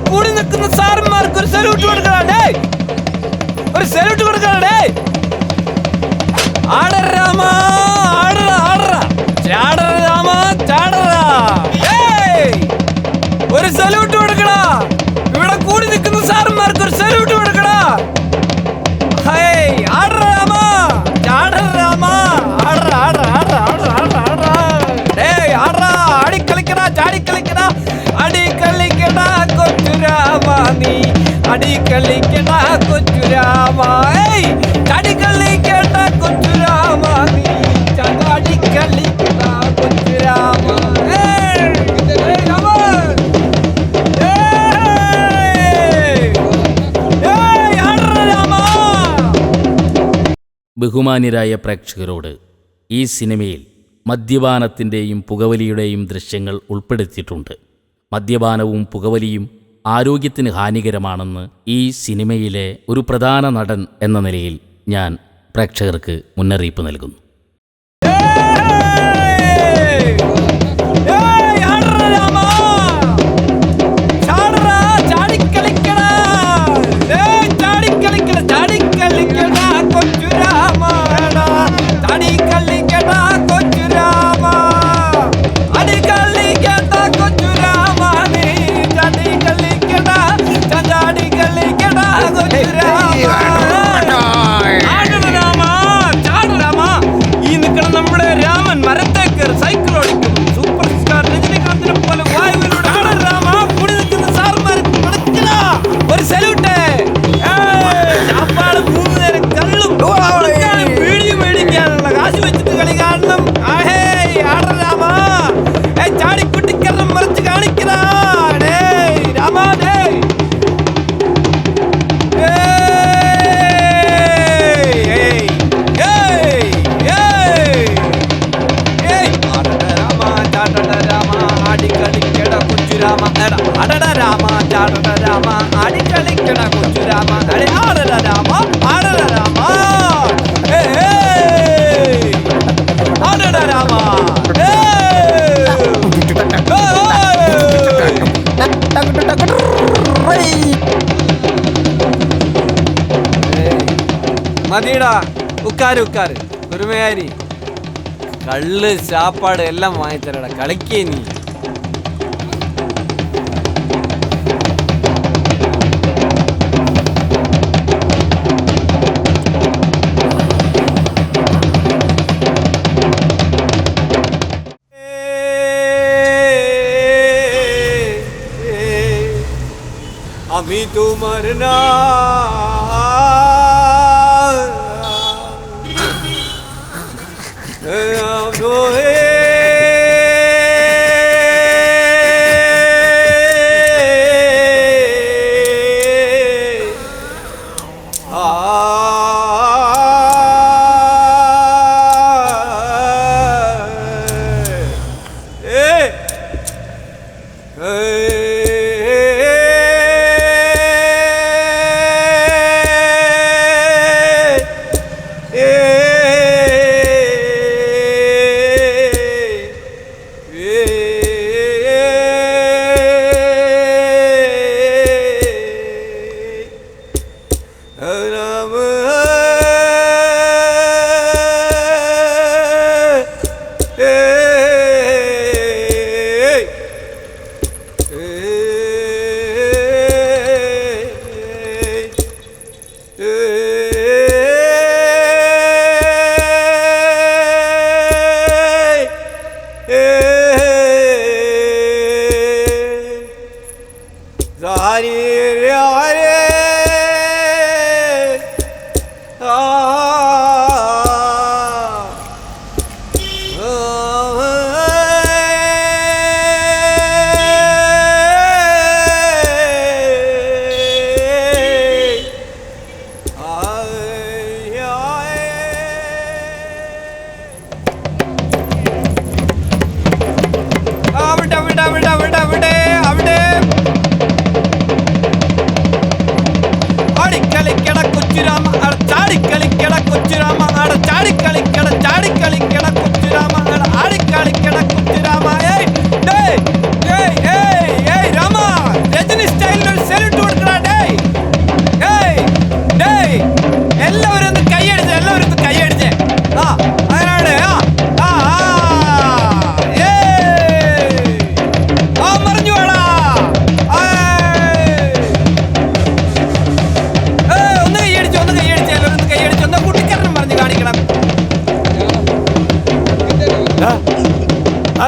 കൂടി നിൽക്കുന്ന സാറന്മാർക്ക് ഒരു സല്യൂട്ട് കൊടുക്കണേ, ഒരു സല്യൂട്ട് കൊടുക്കണേ. ആടറ രാമ ആടറ ആടറ ചാടറ രാമ ചാടറ. ഒരു സല്യൂട്ട് കൊടുക്കണ. ഇവിടെ കൂടി നിൽക്കുന്ന സാറന്മാർക്ക് ഒരു സല്യൂട്ട് കൊടുക്കണ. ആടറ രാമ ചാടറ രാമ ആടറ ആടറ ആടറ ആടറ ആടറ ആടറ ആടറ ആടിക്കളിക്കണ ചാടിക്കളിക്കണ അടിക്കളിക്കണ കൊച്ചുരാമ നീ അടിക്കളിക്കണ കൊച്ചുരാമ ചാടിക്കളിക്കണ കൊച്ചുരാമ നീ അടിക്കളിക്കണ കൊച്ചുരാമ. ബഹുമാന്യരായ പ്രേക്ഷകരോട് ഈ സിനിമയിൽ മദ്യപാനത്തിൻ്റെയും പുകവലിയുടെയും ദൃശ്യങ്ങൾ ഉൾപ്പെടുത്തിയിട്ടുണ്ട്. മദ്യപാനവും പുകവലിയും ആരോഗ്യത്തിന് ഹാനികരമാണെന്ന് ഈ സിനിമയിലെ ഒരു പ്രധാന നടൻ എന്ന നിലയിൽ ഞാൻ പ്രേക്ഷകർക്ക് മുന്നറിയിപ്പ് നൽകുന്നു. മതിടാ, ഉക്കാര് ഉക്കാര് ഒരുമയാരി കള്ള് ചാപ്പാട് എല്ലാം വാങ്ങിത്തരടാ, കളിക്കേ നീ. আমি তোমার না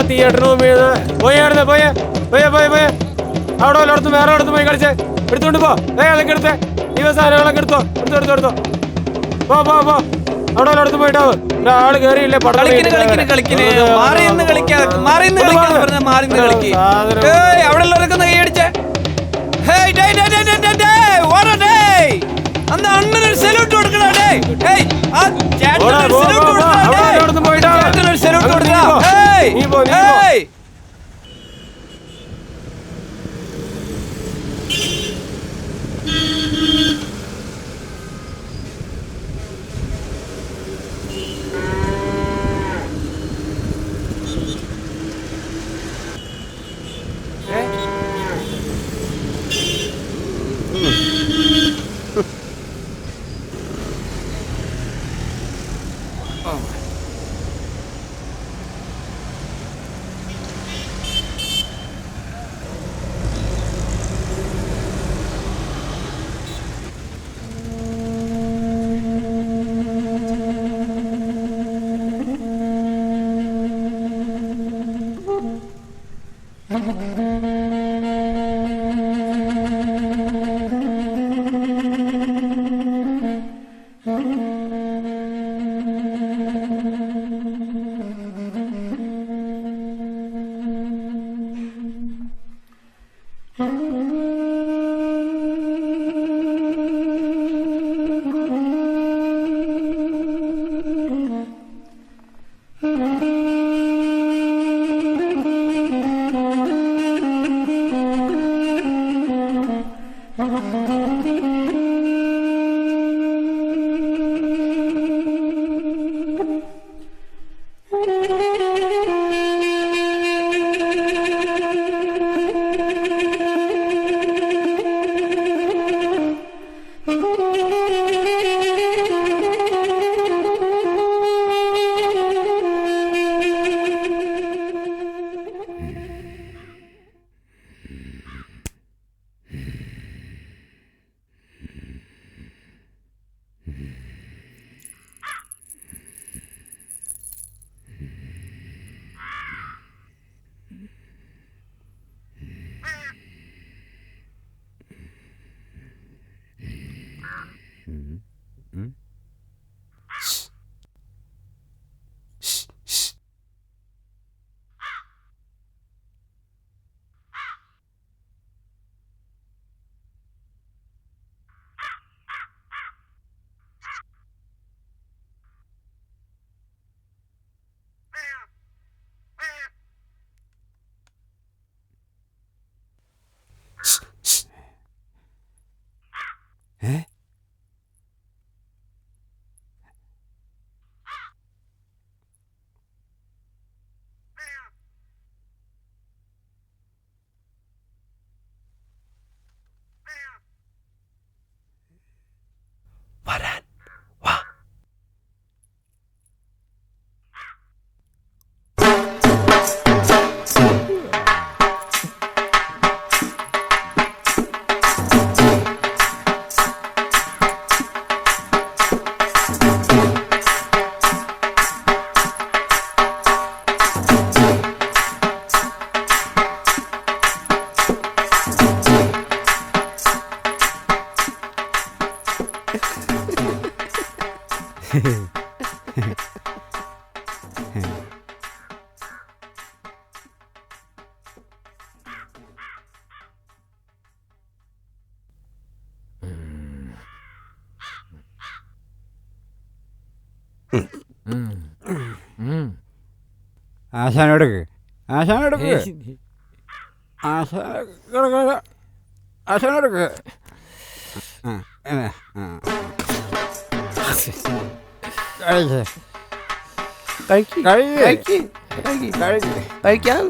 തിയേറ്ററിന് പോയി അവിടെ വല്ലയിടത്തും വേറെ ഇടത്ത് പോയി കളിച്ചേ എടുത്തോണ്ട് പോ. അതൊക്കെ എടുത്തേ, ഈ സാധനങ്ങളൊക്കെ എടുത്തോ എടുത്തോ പോ അവിടെ വല്ലയിടത്ത് പോയിട്ടാവും. ഒരാള് കയറിയില്ലേ അവിടെ ഉള്ളവരൊക്കെ കൈയടിച്ചേ. അണ്ണനൊരു സെലൂട്ട് കൊടുക്കണേ. സെലൂട്ട് കൊടുക്കണ. ആശാനോടക്ക് ആശാനോടക്ക് ആശാനോടക്ക് കഴിക്കാൻ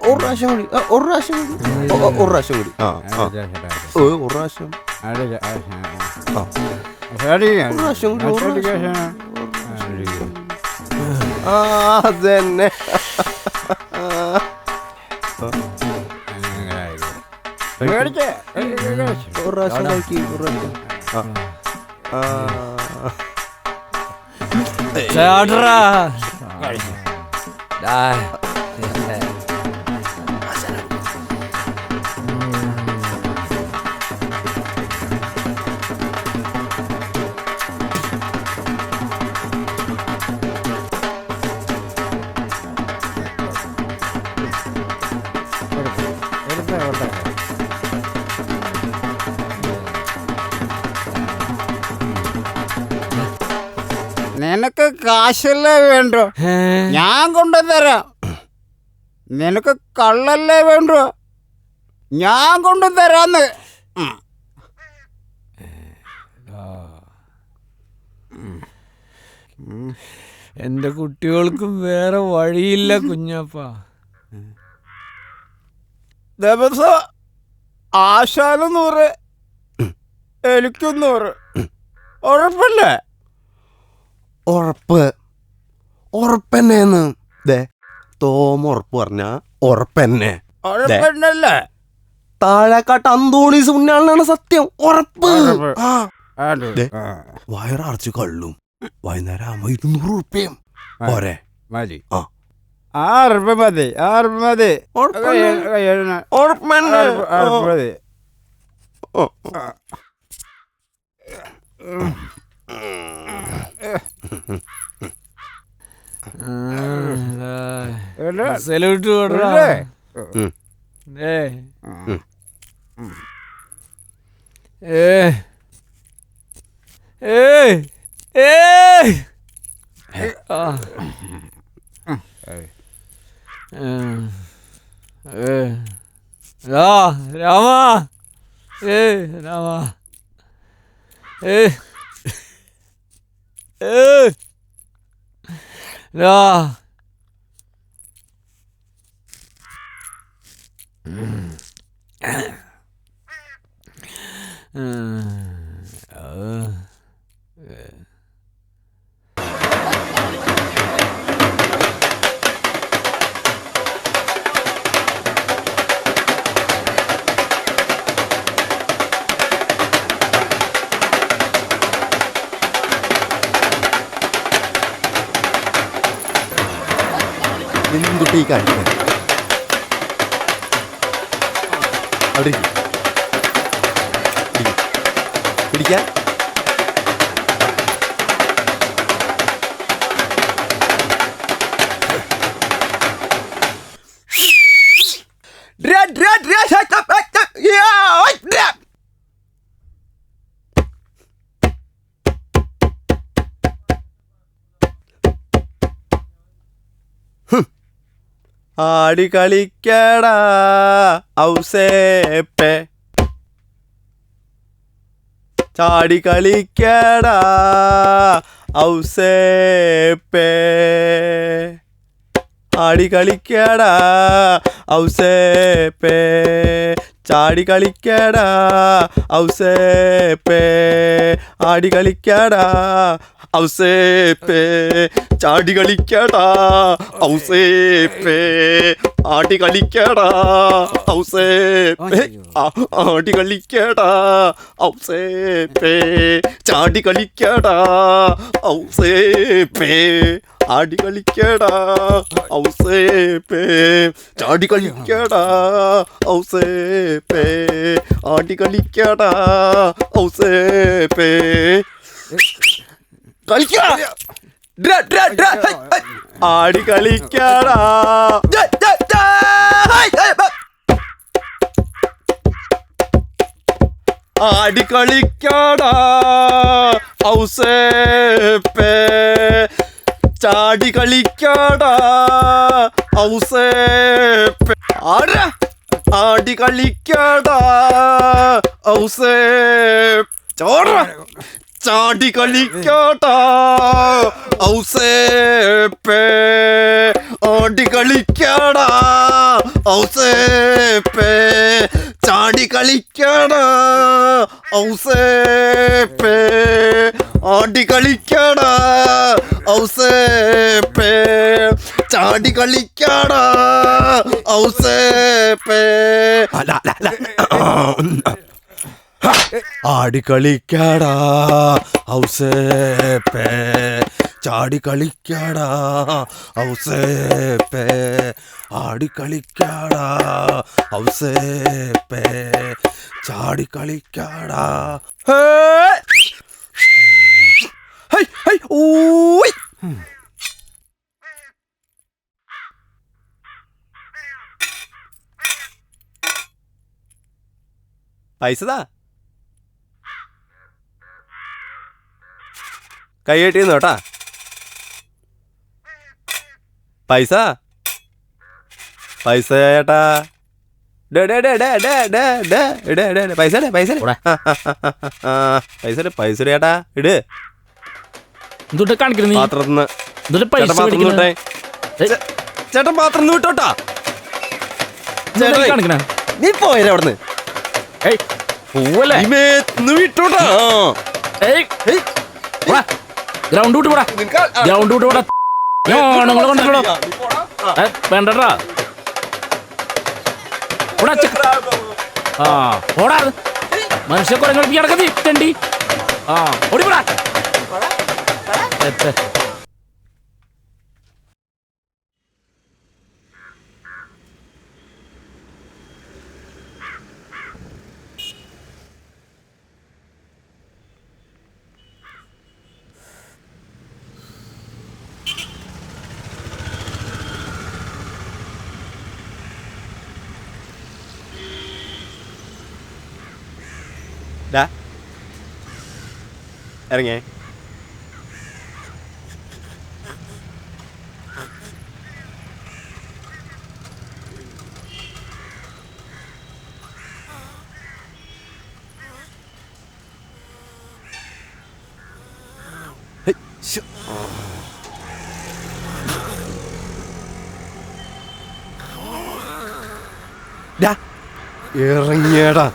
ഒരു പ്രാവശ്യം കൂടി ഒരു പ്രാവശ്യം കൂടി ഒരു പ്രാവശ്യം അതന്നെ ഒരു പ്രാവശ്യം കഴിക്കും നിനക്ക് കാശല്ലേ വേണ്ടോ? ഞാൻ കൊണ്ടുതരാം. നിനക്ക് കള്ളല്ലേ വേണ്ടോ? ഞാൻ കൊണ്ടുതരാന്ന്. എന്റെ കുട്ടികൾക്കും വേറെ വഴിയില്ല കുഞ്ഞപ്പ. ദിവസം ആശാന് 100, എനിക്കും 100. ഉറപ്പല്ലേ? ഉറപ്പന്നെന്ന് തോമ ഉറപ്പ് പറഞ്ഞ ഉറപ്പന്നെ. ഉറപ്പന്നല്ലേ? താഴെക്കാട്ട് അന്തോണീസ് മുന്നാളാണ് സത്യം. ഉറപ്പ്. വയറടച്ച് കള്ളും വൈകുന്നേരം ആകുമ്പോ 200 ഉറുപ്പ്യം പോരെ? മതി. 6 രൂപ മതി. 6 രൂപ മതി. മതി. സല്യൂട്ട് കൊടുറാ. രാമ രാമ എന്തുട്ടീ കാണിക്കുന്നത്? അവിടെ പിടിക്കാൻ. ആടി കളിക്കടാ ഔസേപ്പേ, ചാടി കളിക്കടാ ഔസേപ്പേ, ആടി കളിക്കടാ ഔസേപ്പേ, ചാടി കളിക്കടാ ഔസേപ്പേ, ആടി കളിക്കടാ ഔസേപ്പേ, ചാടി കളിക്കടാ ഔസേപ്പേ, ആടി കളിക്കടാ ഔസേപ്പേ, ആടി കളിക്കടാ ഔസേപ്പേ, ചാടി കളിക്കടാ ഔസേപ്പേ, ആടി കളിക്കടാ ഔസേപ്പേ, ചാടി കളിക്കടാ ഔസേപ്പേ, ആടി കളിക്കടാ ഔസേപ്പേ, ആടി കളിക്കടാ ആടി കളിക്കടാ ഔസേപ്പേ, ചാടി കളിക്കടാ ഔസേപ്പേ, ആടി കളിക്കടാ ഔസേപ്പേ, ചാടി കളിക്കടാ ഔസേപ്പേ, ആടി കളിക്കടാ ഔസേപ്പേ, ചാടി കളിക്കടാ ഔസേപ്പേ, ആടി കളിക്കടാ ഔസേപ്പേ, ചാടി കളിക്കടാ ഔസേപ്പേ, ആടി കളിക്കടാ ഔസേപ്പേ, ചാടി കളിക്കടാ ഔസേപ്പേ, ആടി കളിക്കടാ ഔസേപ്പേ, ചാടി കളിക്കടാ. പൈസതാ കൈ കെട്ടിന്ന് കേട്ടാ. പൈസ പൈസ ചേട്ടാ, പൈസ പൈസ പൈസ പൈസ ചേട്ടാ ഇട്. പാത്രത്തിന്ന് ചേട്ടൻ പാത്രം വിട്ടോട്ടാ. നീ പോയല്ലേ അവിടുന്ന് വിട്ടോട്ടാ. ഗ്രൗണ്ട് വിട്ട് പോടാ, ഗ്രൗണ്ട് വിട്ട് പോടാ. വേണ്ടടാ ഓടാ, മനുഷ്യ കുറെ കളിപ്പിക്കണ തെണ്ടി. ഓടിപ്പോടാ. ഇറങ്ങേ. ഇറങ്ങിയടാ.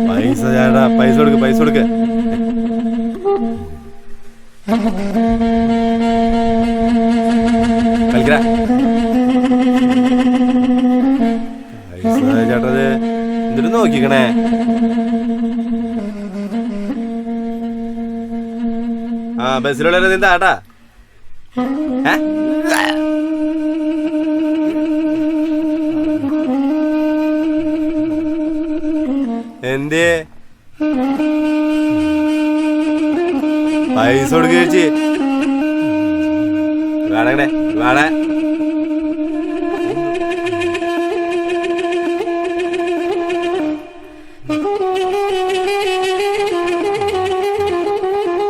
പൈസ ചേട്ടാ, പൈസ കൊടുക്ക്, പൈസ കൊടുക്ക്. കളിക്കടാ പൈസ ചേട്ടത്. എന്നിട്ട് നോക്കിക്കണേ. ആ ബസ്സിലുള്ള നിന്താട്ടാ. എന്തേ പൈസ കൊടുക്ക ചേച്ചി. വേണേ വേണേ.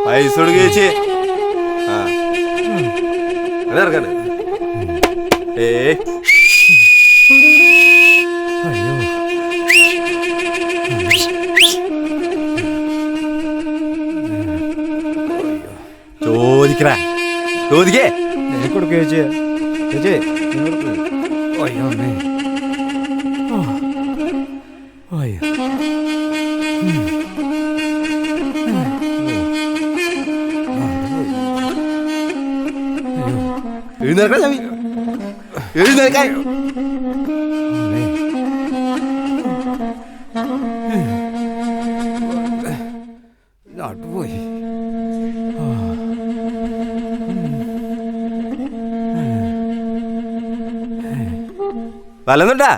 പൈസ കൊടുക്ക ചേച്ചി. ആ ഇറക്കാണ്. ചോദിക്കടാ, ചോദിക്കേ. കൊടുക്ക ചേച്ചി. ചേച്ചി എഴുന്നേൽക്കാൻ എഴുന്നേൽക്കാൻ. നാട്ടുപോയി. വലന്നുണ്ടാ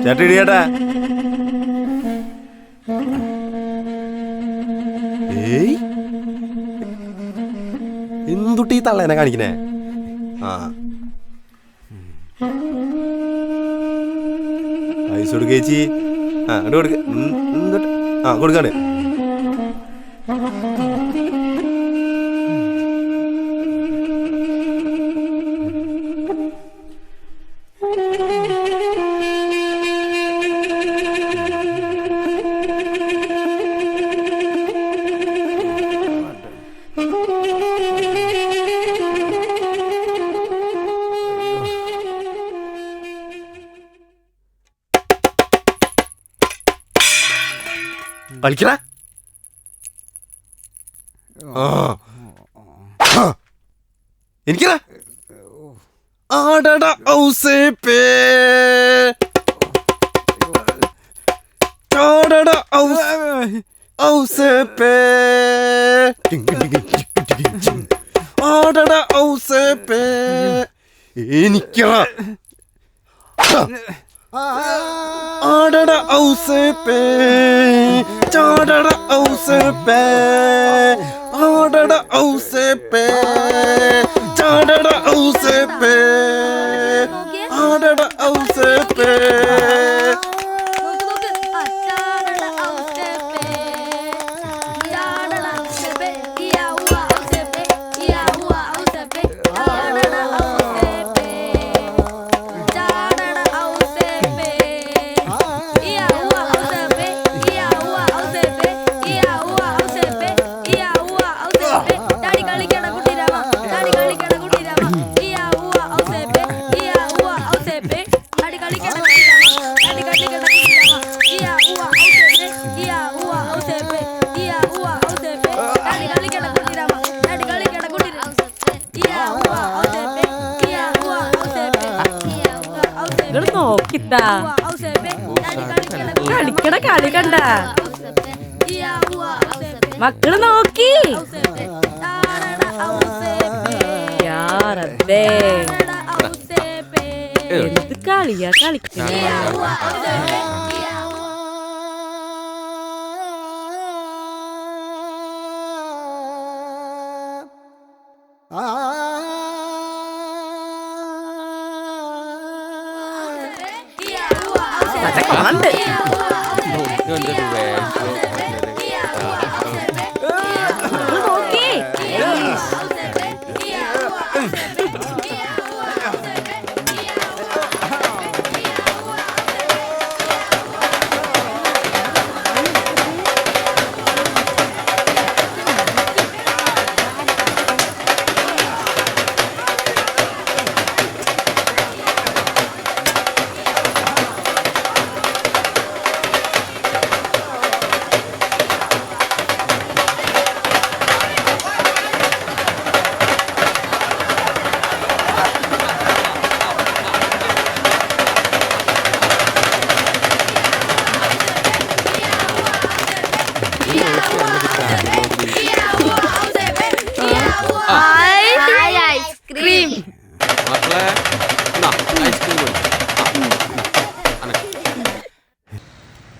ചേട്ടാ ഇടിയേട്ടാ. ഏയ് എന്തുട്ടി തള്ളേനെ കാണിക്കണേ. ആ പൈസ കൊടുക്ക ചേച്ചി. ആ അങ്ങോട്ട് കൊടുക്ക. ആ കൊടുക്കാണ്. കളിക്കടാ. എനിക്കടാ. ആടടാ ഔസേപ്പേ. ആടടാ ഔസേപ്പേ. ആടടാ ഔസേപ്പേ. എനിക്കടാ. ആടടാ ഔസേപ്പേ. ചാടടാ ഔസേപ്പേ. ആടടാ ഔസേപ്പേ. ചാടടാ ഔസേപ്പേ. ആടടാ ഔസേപ്പേ. കളിക്കട കളി കണ്ട മക്കള് നോക്കി. എന്ത് കളിയാ കളിക്കണേ.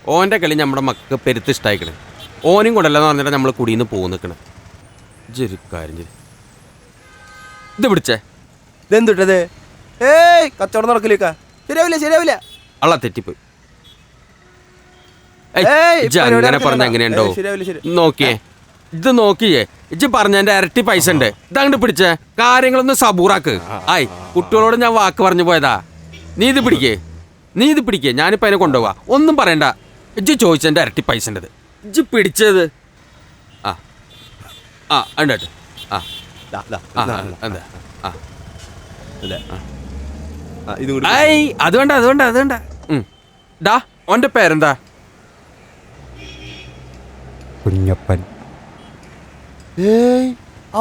ഓൻ്റെ കളി നമ്മുടെ മക്കൾക്ക് പെരുത്ത് ഇഷ്ടമായിക്കണേ. ഓനും കൊണ്ടല്ലെന്ന് പറഞ്ഞിട്ട് നമ്മൾ കുടിയിൽ നിന്ന് പോകും നിൽക്കണം. ഇതൊരു കാര്യം ചെയ്ത് ഇത് പിടിച്ചേ. ഇതെന്തുട്ടത്? ഏയ് കച്ചവടം നടക്കില്ലേക്കാ. ശരിയാവില്ല. അള്ള തെറ്റിപ്പോയി. അങ്ങനെ പറഞ്ഞ എങ്ങനെയുണ്ടോ? നോക്കിയേ, ഇത് നോക്കിയേ, ഇജ്ജ് പറഞ്ഞതിന്റെ ഇരട്ടി പൈസ ഉണ്ട്. ഇതങ്ങോട്ട് പിടിച്ചേ, കാര്യങ്ങളൊന്ന് സബൂറാക്ക്. ആയി കുട്ടികളോട് ഞാൻ വാക്ക് പറഞ്ഞു പോയതാ. നീ ഇത് പിടിക്കേ, ഞാനിപ്പോ അതിനെ കൊണ്ടുപോവാ. ഒന്നും പറയണ്ട. ഇജ്ജ് ചോദിച്ചതിന്റെ ഇരട്ടി പൈസ ഉണ്ട്. ഇജ്ജ് പിടിച്ചത് ഉണ്ട്. അത് വേണ്ട. ഡാ ഓന്റെ പേരെന്താ? കുഞ്ഞപ്പൻ.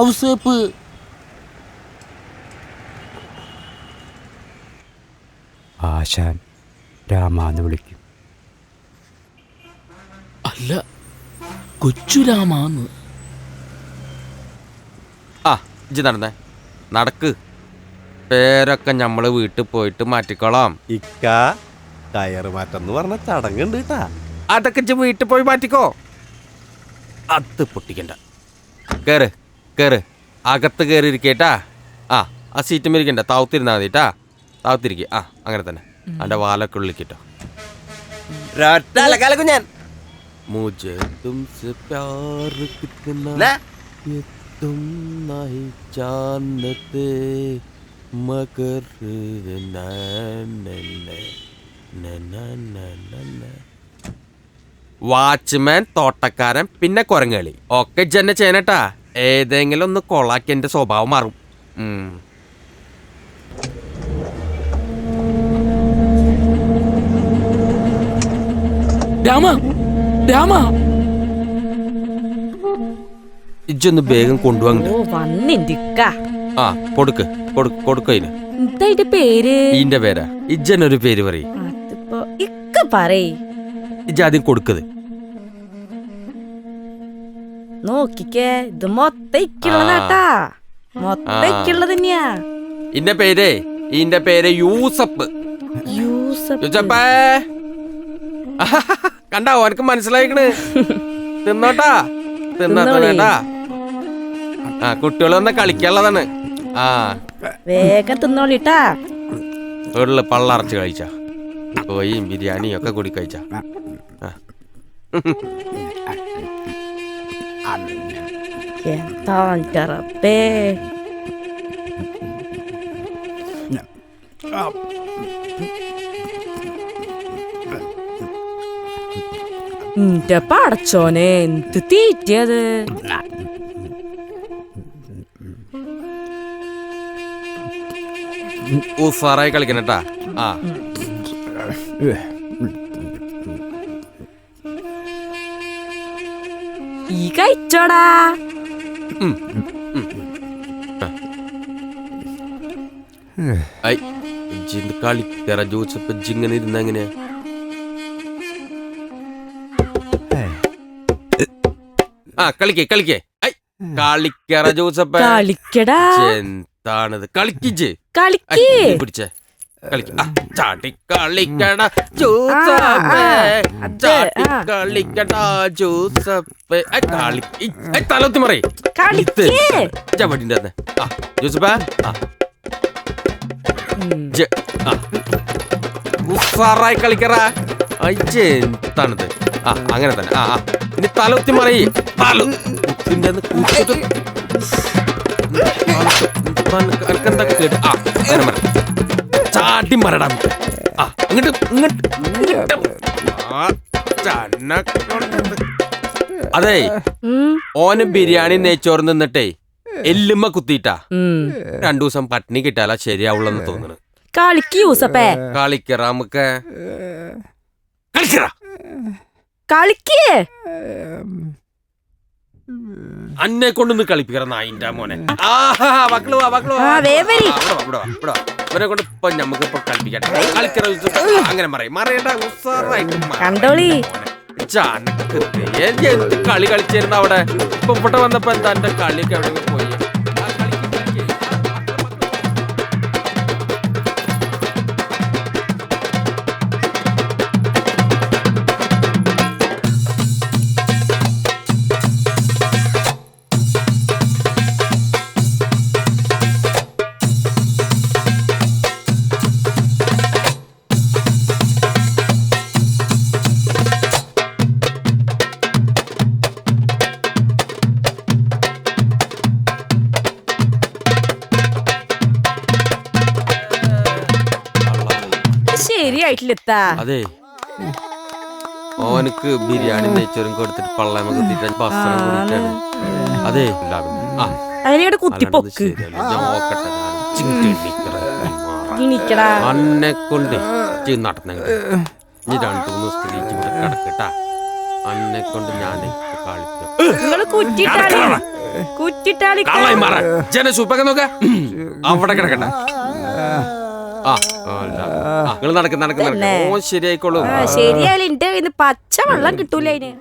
ഔസേപ്പ്. ആശാൻ രാമാന്ന് വിളിക്കും. അല്ല, കൊച്ചുരാമാന്ന്. ഇജ്ജ് നടക്ക്. പേരൊക്കെ നമ്മള് വീട്ടിൽ പോയിട്ട് മാറ്റിക്കോളാം. ഇക്ക ടയറ് മാറ്റം എന്ന് പറഞ്ഞ ചടങ്ങുണ്ട് കേട്ടാ. അതൊക്കെ ഇജ്ജ് വീട്ടിൽ പോയി മാറ്റിക്കോ. അത് പൊട്ടിക്കണ്ട. കേറ് അകത്ത് കയറി ഇരിക്കേട്ടാ. ആ സീറ്റും ഇരിക്കണ്ട, താവത്തിരുന്നാ മതിട്ടാ. താവത്തിരിക്കുക. അങ്ങനെ തന്നെ. അതിന്റെ വാലൊക്കെ ഉള്ളിക്കിട്ടോ. ഞാൻ मुझे तुमसे प्यार कितना ये तुम नहीं जानते मगर വാച്ച്മാൻ, തോട്ടക്കാരൻ, പിന്നെ കുരങ്ങേളി ഒക്കെ ജന്നെ ചെയ്യണട്ടാ. ഏതെങ്കിലും ഒന്ന് കൊളാക്കി എന്റെ സ്വഭാവം മാറും. ഇജ്ജൊന്ന് വേഗം കൊണ്ടുപോകുന്നുണ്ട്. കൊടുക്കയിന് പേര് ഈന്റെ പേരാ. ഇജ്ജനൊരു പേര് പറയും. ഇജ്ജാദ്യം കൊടുക്കത്. നോക്കിക്കേ, ഇത് മൊത്തക്കുള്ളതാട്ടാ. മൊത്തക്കുള്ളത് തന്നെയാ. ഇന്റെ പേര് യൂസഫ്. യൂസഫേ കണ്ടാ, ഓനക്ക് മനസ്സിലായിക്കണ്. തിന്നോട്ടാ. കുട്ടികളൊന്ന് കളിക്കാനുള്ളതാണ്. വേഗം തിന്നോളിട്ടാ. വീട്ടില് പള്ളറച്ച് കഴിച്ച കോയും ബിരിയാണിയും ഒക്കെ കൂടി കഴിച്ച. എന്റെ പടച്ചോനെ, എന്ത് തീറ്റിയത്. ഉസാറായി കളിക്കണട്ടാ. ഈ കഴിച്ചോടാ. കളിക്കറ ജോസഫ്, ഇങ്ങനെ ഇരുന്ന എങ്ങനെയാ? കളിക്കേ കളിക്കറ ജോസഫ്. എന്താണത്? കളിക്കിച്ച് പിടിച്ചേ. ചാട്ടി കളിക്കട ജോസഫ്, കളിക്കട ജോസഫ്. തലത്തി മറേ ചവടിന്റെ ജോസഫ്. ഉസാറായി കളിക്കറ. എന്താണത്? അങ്ങനെ തന്നെ. ഇനി തലത്തി മറയി. ചാട്ടി മരടാ. അതെ, ഓന് ബിരിയാണി നെയ്ച്ചോറ് നിന്നിട്ടേ എല്ലുമ്മ കുത്തിയിട്ടാ. 2 ദിവസം പട്ടിണി കിട്ടാലാ ശരിയാവുള്ളെന്ന് തോന്നുന്നു. കളിക്കറ നമുക്ക്. അന്നെ കൊണ്ടൊന്ന് കളിപ്പിക്കറ നായിന്റെ മോനെ. ഇവരെ കൊണ്ട് ഇപ്പൊ നമുക്ക് ഇപ്പൊ കളിപ്പിക്കട്ടെ. കളിക്കറ അങ്ങനെ മറയണ്ട. ഉസാറായിട്ട് കളി കളിച്ചിരുന്ന അവിടെ. ഇപ്പൊ ഇവിടെ വന്നപ്പോ എന്താ എന്റെ കളിയൊക്കെ എവിടെ പോയി. ശരിയായിട്ടില്ല. അതെ, ഓനക്ക് ബിരിയാണി നെയ്ച്ചോറും കൊടുത്തിട്ട് പള്ളമ കുത്തിട്ട് ഭക്ഷണം കുടിക്കാണ്. അതെ, അതിനോട് കുത്തിപ്പൊക്ക് അന്നെ കൊണ്ട് നടന്ന ഇനി 2-3 ദിവസത്തിൽ ഇവിടെ കിടക്കട്ടാ. അന്നെ കൊണ്ട് ഞാൻ ജനസൂപ്പൊക്കെ നോക്ക അവിടെ കിടക്കട്ടെ. നിങ്ങൾ നടക്കുന്ന ഓ ശരിയായിക്കോളൂ. ശരിയായാലും എന്റെ കയ്യിൽ പച്ച വെള്ളം കിട്ടൂല അതിന്.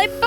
ഇപ്പൊ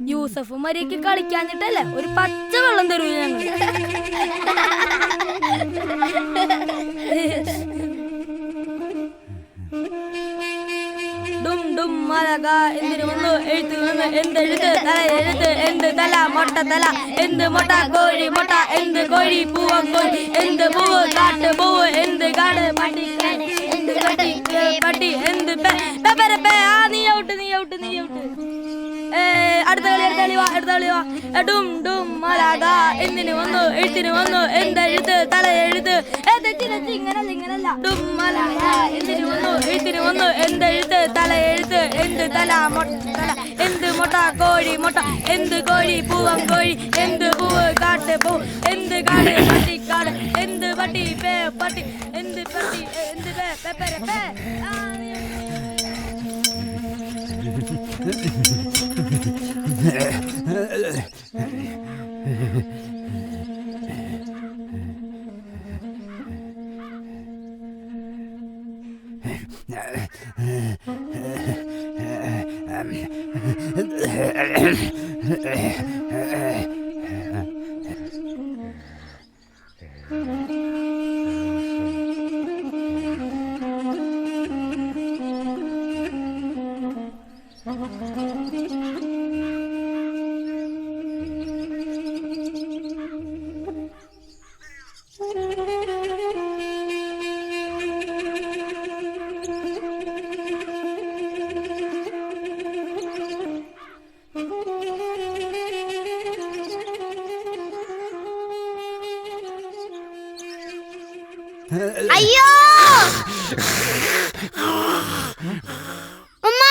യൂസഫ് മരിയക്ക് കളിക്കാഞ്ഞിട്ടല്ലേ ഒരു പച്ച വെള്ളം തരൂല ഞങ്ങൾ. ഡും ഡും മലക എന്തിനു വന്നു എഴുത്ത് വന്നു എന്തെഴുത്ത് തല എഴുത്ത് എന്ത് തല മൊട്ട തല എന്ത് മൊട്ട കോഴി മൊട്ട എന്ത് കോഴി പൂവൻ കോഴി എന്ത് പൂവ് കാട്ട് പൂവ് എന്ത് കാട് പട്ടി എന്ത് പട്ടി പട്ടി എന്ത് പെപ്പരപ്പേ. ആ നീ ഔട്ട് നീ ഔട്ട് നീ ഔട്ട്. അടുത്ത കളി വാ. ഡും ഡും മലക എന്തിനു വന്നു എഴുത്തിന് വന്നു എന്തെഴുത്ത് തല എഴുത്ത് ഇങ്ങനല്ല. ഡും മലക എന്തിനു വന്നു എഴുത്തിന് വന്നു എന്തെഴുത്ത് തല എഴുത്ത് എന്ത് തല മൊട്ട തല എന്ത് മൊട്ട കോഴി മൊട്ട എന്ത് കോഴി പൂവൻ കോഴി എന്ത് പൂവ് കാട്ട് പൂ എന്ത് കാട് പട്ടി കാട് എന്ത് പട്ടി പേ പട്ടി എന്ത് പട്ടി എന്ത് പെപ്പരപ്പേ. അയ്യോ ഉമ്മ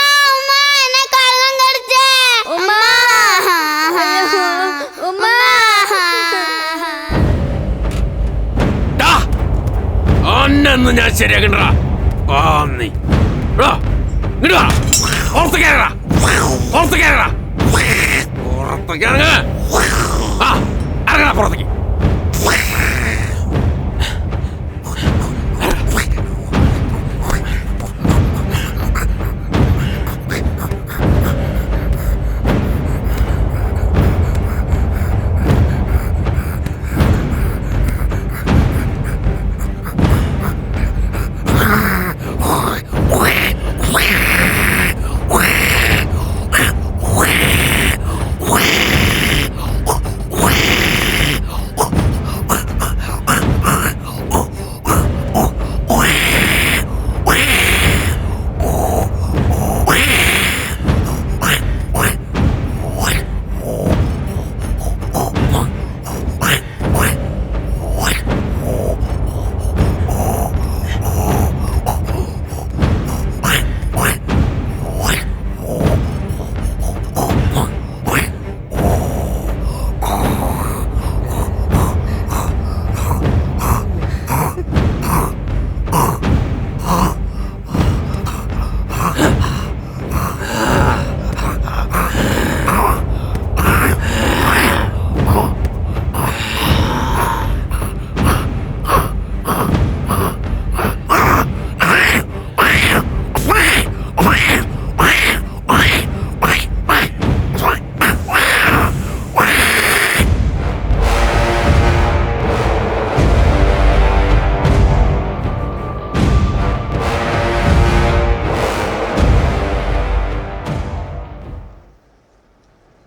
എന്നെ കള്ളം കടിച്ചേ ഉമ്മ. അന്നു ഞാൻ ശരിയാക്കണ്ടാ. പുറത്തേക്ക്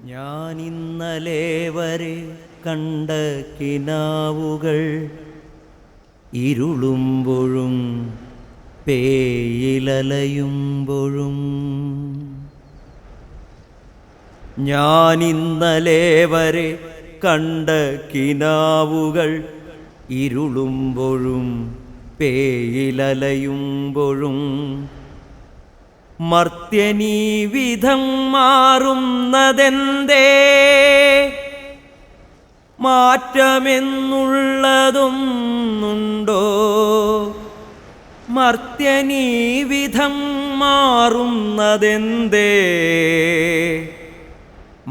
ഞാനിന്നലെ വരെ കണ്ട കിനാവുകൾ ഇരുളുമ്പോഴും പേയിലലയുമ്പോഴും ഞാനിന്നലെ വരെ കണ്ട കിനാവുകൾ ഇരുളുമ്പോഴും പേയിലലയുമ്പോഴും മർത്യനീ വിധം മാറുന്നതെന്തേ മാറ്റമെന്നുള്ളതൊന്നുണ്ടോ മർത്യനീ വിധം മാറുന്നതെന്തേ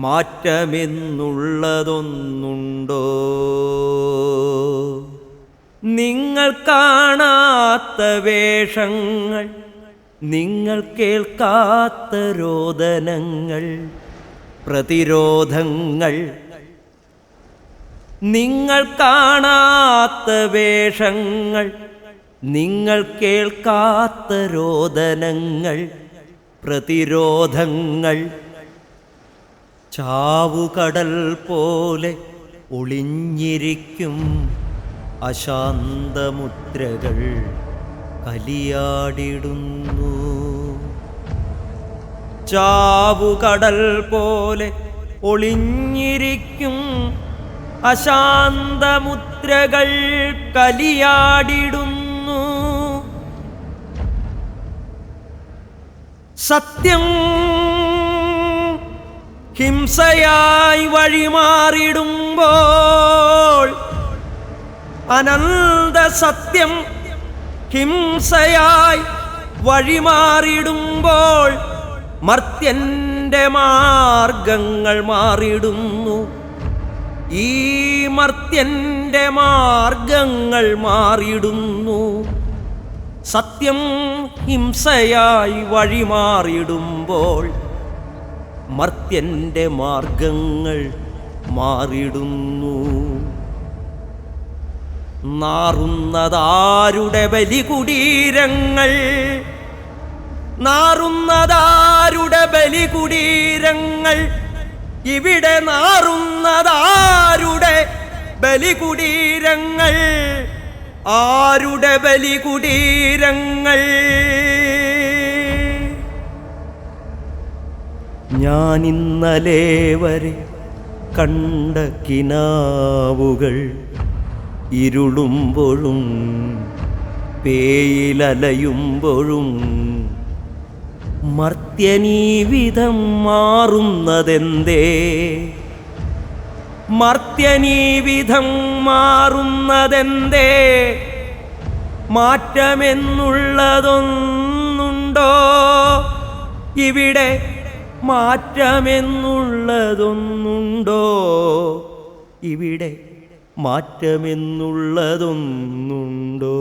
മാറ്റമെന്നുള്ളതൊന്നുണ്ടോ നിങ്ങൾ കാണാത്ത വേഷങ്ങൾ നിങ്ങൾ കേൾക്കാത്ത രോദനങ്ങൾ പ്രതിരോധങ്ങൾ നിങ്ങൾ കാണാത്ത വേഷങ്ങൾ നിങ്ങൾ കേൾക്കാത്ത രോദനങ്ങൾ പ്രതിരോധങ്ങൾ ചാവുകടൽ പോലെ ഒളിഞ്ഞിരിക്കും അശാന്തമുദ്രകൾ കലിയാടിടുന്നു ചാവുകടൽ പോലെ ഒളിഞ്ഞിരിക്കും അശാന്തമുദ്രകൾ കലിയാടിടുന്നു സത്യം ഹിംസയായി വഴിമാറിടുമ്പോൾ അനന്ത സത്യം ഹിംസയായി വഴിമാറിടുമ്പോൾ മർത്യന്റെ മാർഗങ്ങൾ മാറിടുന്നു ഈ മർത്യന്റെ മാർഗങ്ങൾ മാറിടുന്നു സത്യം ഹിംസയായി വഴിമാറിടുമ്പോൾ മർത്യന്റെ മാർഗങ്ങൾ മാറിടുന്നു നാറുന്നതാരുടെ ബലികുടീരങ്ങൾ നാറുന്നതാരുടെ ബലികുടീരങ്ങൾ ഇവിടെ നാറുന്നതാരുടെ ബലികുടീരങ്ങൾ ആരുടെ ബലികുടീരങ്ങൾ ഞാനിന്നലെ വരെ കണ്ട കിനാവുകൾ ഇരുളുമ്പോഴും പേയിലലയുമ്പോഴും മർത്യനീ വിധം മാറുന്നതെന്തേ മർത്യനീ വിധം മാറുന്നതെന്തേ മാറ്റമെന്നുള്ളതൊന്നുണ്ടോ ഇവിടെ മാറ്റമെന്നുള്ളതൊന്നുണ്ടോ ഇവിടെ മാറ്റമെന്നുള്ളതൊന്നുണ്ടോ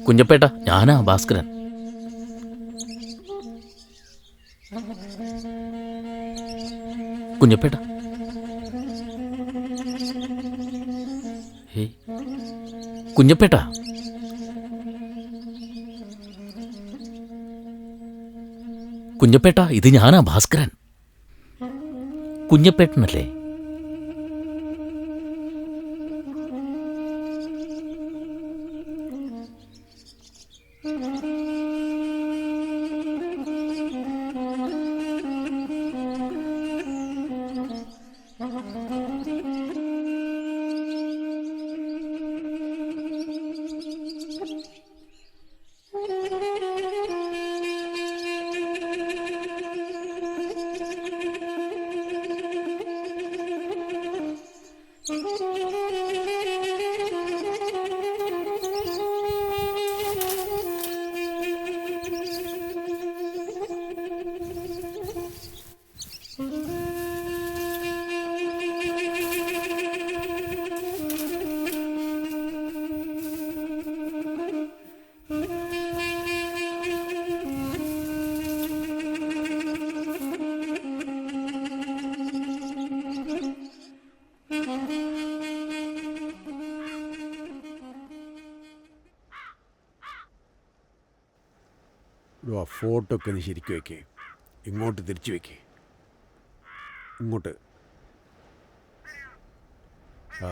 കുഞ്ഞപ്പേട്ട, ഞാനാ ഭാസ്കരൻ. കുഞ്ഞപ്പേട്ട, കുഞ്ഞപ്പേട്ട, കുഞ്ഞപ്പേട്ട, ഇത് ഞാനാ ഭാസ്കരൻ. കുഞ്ഞപ്പേട്ടനല്ലേ? ഫോട്ടോ ഒക്കെ ഒന്ന് ശരിക്കും വെക്കേ. ഇങ്ങോട്ട് തിരിച്ചു വെക്കേ. ഇങ്ങോട്ട്. ആ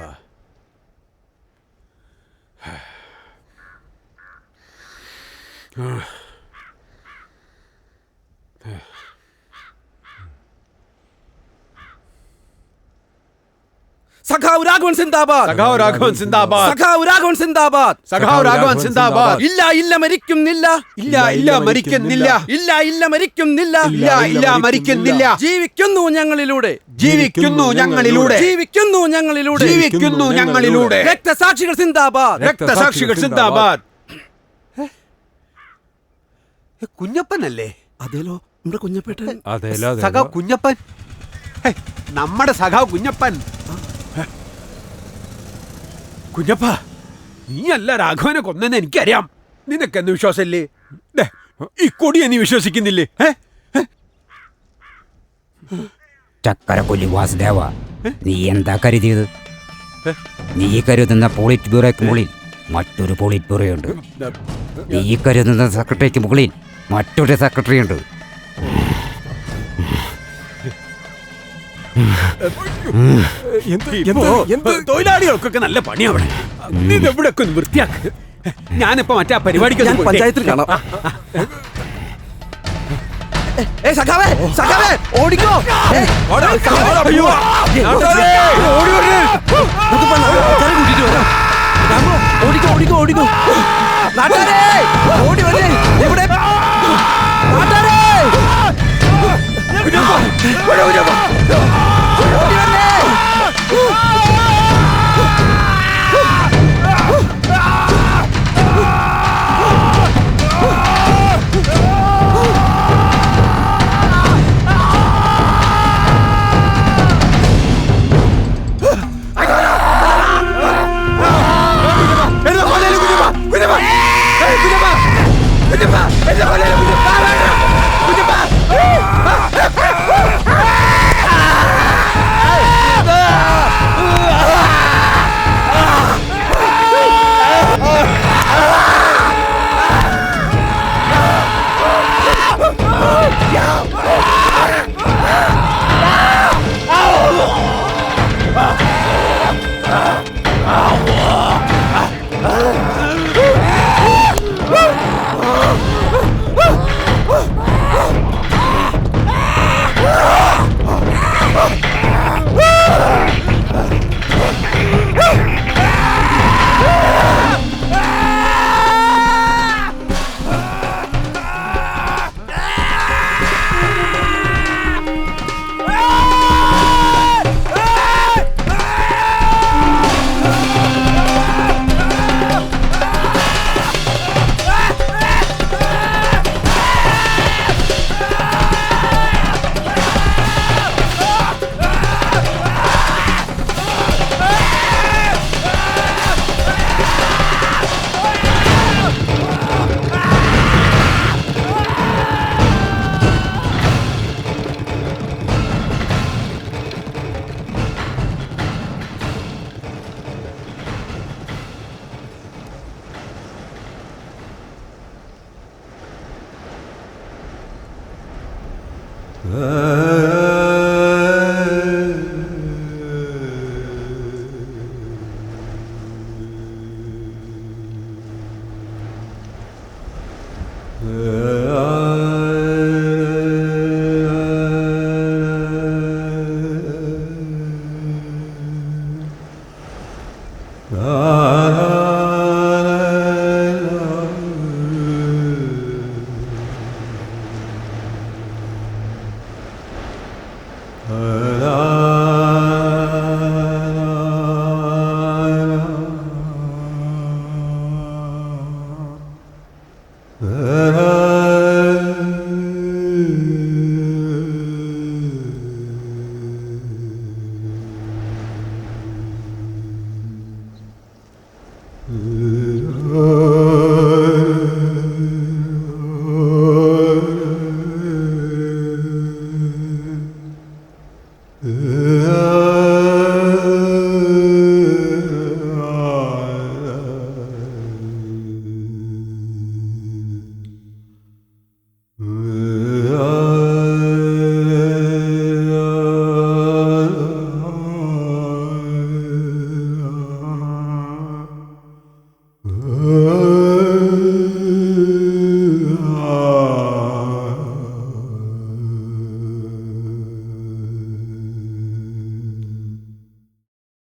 സഖാവ് രാഘവൻ സിന്ദാബാദ്. സഖാവ് രാഘവൻ സിന്ദാബാദ്. സഖാവ് രാഘവൻ സിന്ദാബാദ്. സഖാവ് രാഘവൻ സിന്ദാബാദ്. ഇല്ല ഇല്ല മരിക്കുന്നില്ല. ഇല്ല ഇല്ല മരിക്കുന്നില്ല. ഇല്ല ഇല്ല മരിക്കുന്നില്ല. ഇല്ല ഇല്ല മരിക്കുന്നില്ല. ജീവിക്കുന്നു ഞങ്ങളിലൂടെ. ജീവിക്കുന്നു ഞങ്ങളിലൂടെ. ജീവിക്കുന്നു ഞങ്ങളിലൂടെ. ജീവിക്കുന്നു ഞങ്ങളിലൂടെ. രക്തസാക്ഷികൾ സിന്ദാബാദ്. രക്തസാക്ഷികൾ സിന്ദാബാദ്. കുഞ്ഞപ്പനല്ലേ? അതേലോ നമ്മുടെ കുഞ്ഞപ്പേട്ടൻ. സഖാവ് കുഞ്ഞപ്പൻ. നമ്മുടെ സഖാവ് കുഞ്ഞപ്പൻ. കുഞ്ഞപ്പ, നീയല്ല രാഘവനെ കൊന്നെന്ന് എനിക്കറിയാം. നിനക്കെന്ന് വിശ്വാസമില്ലേ? ഈ കൊടിയെ നീ വിശ്വസിക്കുന്നില്ലേ? ചക്കരക്കൊല്ലി വാസുദേവ, നീ എന്താ കരുതിയത്? നീ കരുതുന്ന പോളിറ്റ് ബ്യൂറോയ്ക്ക് മുകളിൽ മറ്റൊരു പോളിറ്റ് ബ്യൂറോയുണ്ട്. നീ കരുതുന്ന സെക്രട്ടറിക്ക് മുകളിൽ മറ്റൊരു സെക്രട്ടറി ഉണ്ട്. തൊഴിലാളികൾക്കൊക്കെ നല്ല പണിയാവണം. നീ എവിടെയൊക്കെ ഒന്ന് വൃത്തിയാക്ക്. ഞാനിപ്പോ മറ്റേ പരിപാടിക്ക് പഞ്ചായത്തിൽ കാണാം. സഖാവേ സഖാവേ ഓടിക്കോ. ഓടിക്കോ ഓടിക്കോ ഓടിക്കോ. നാട്ടാരേ ഓടി വരേ. ഇവിടെ നാട്ടാരേ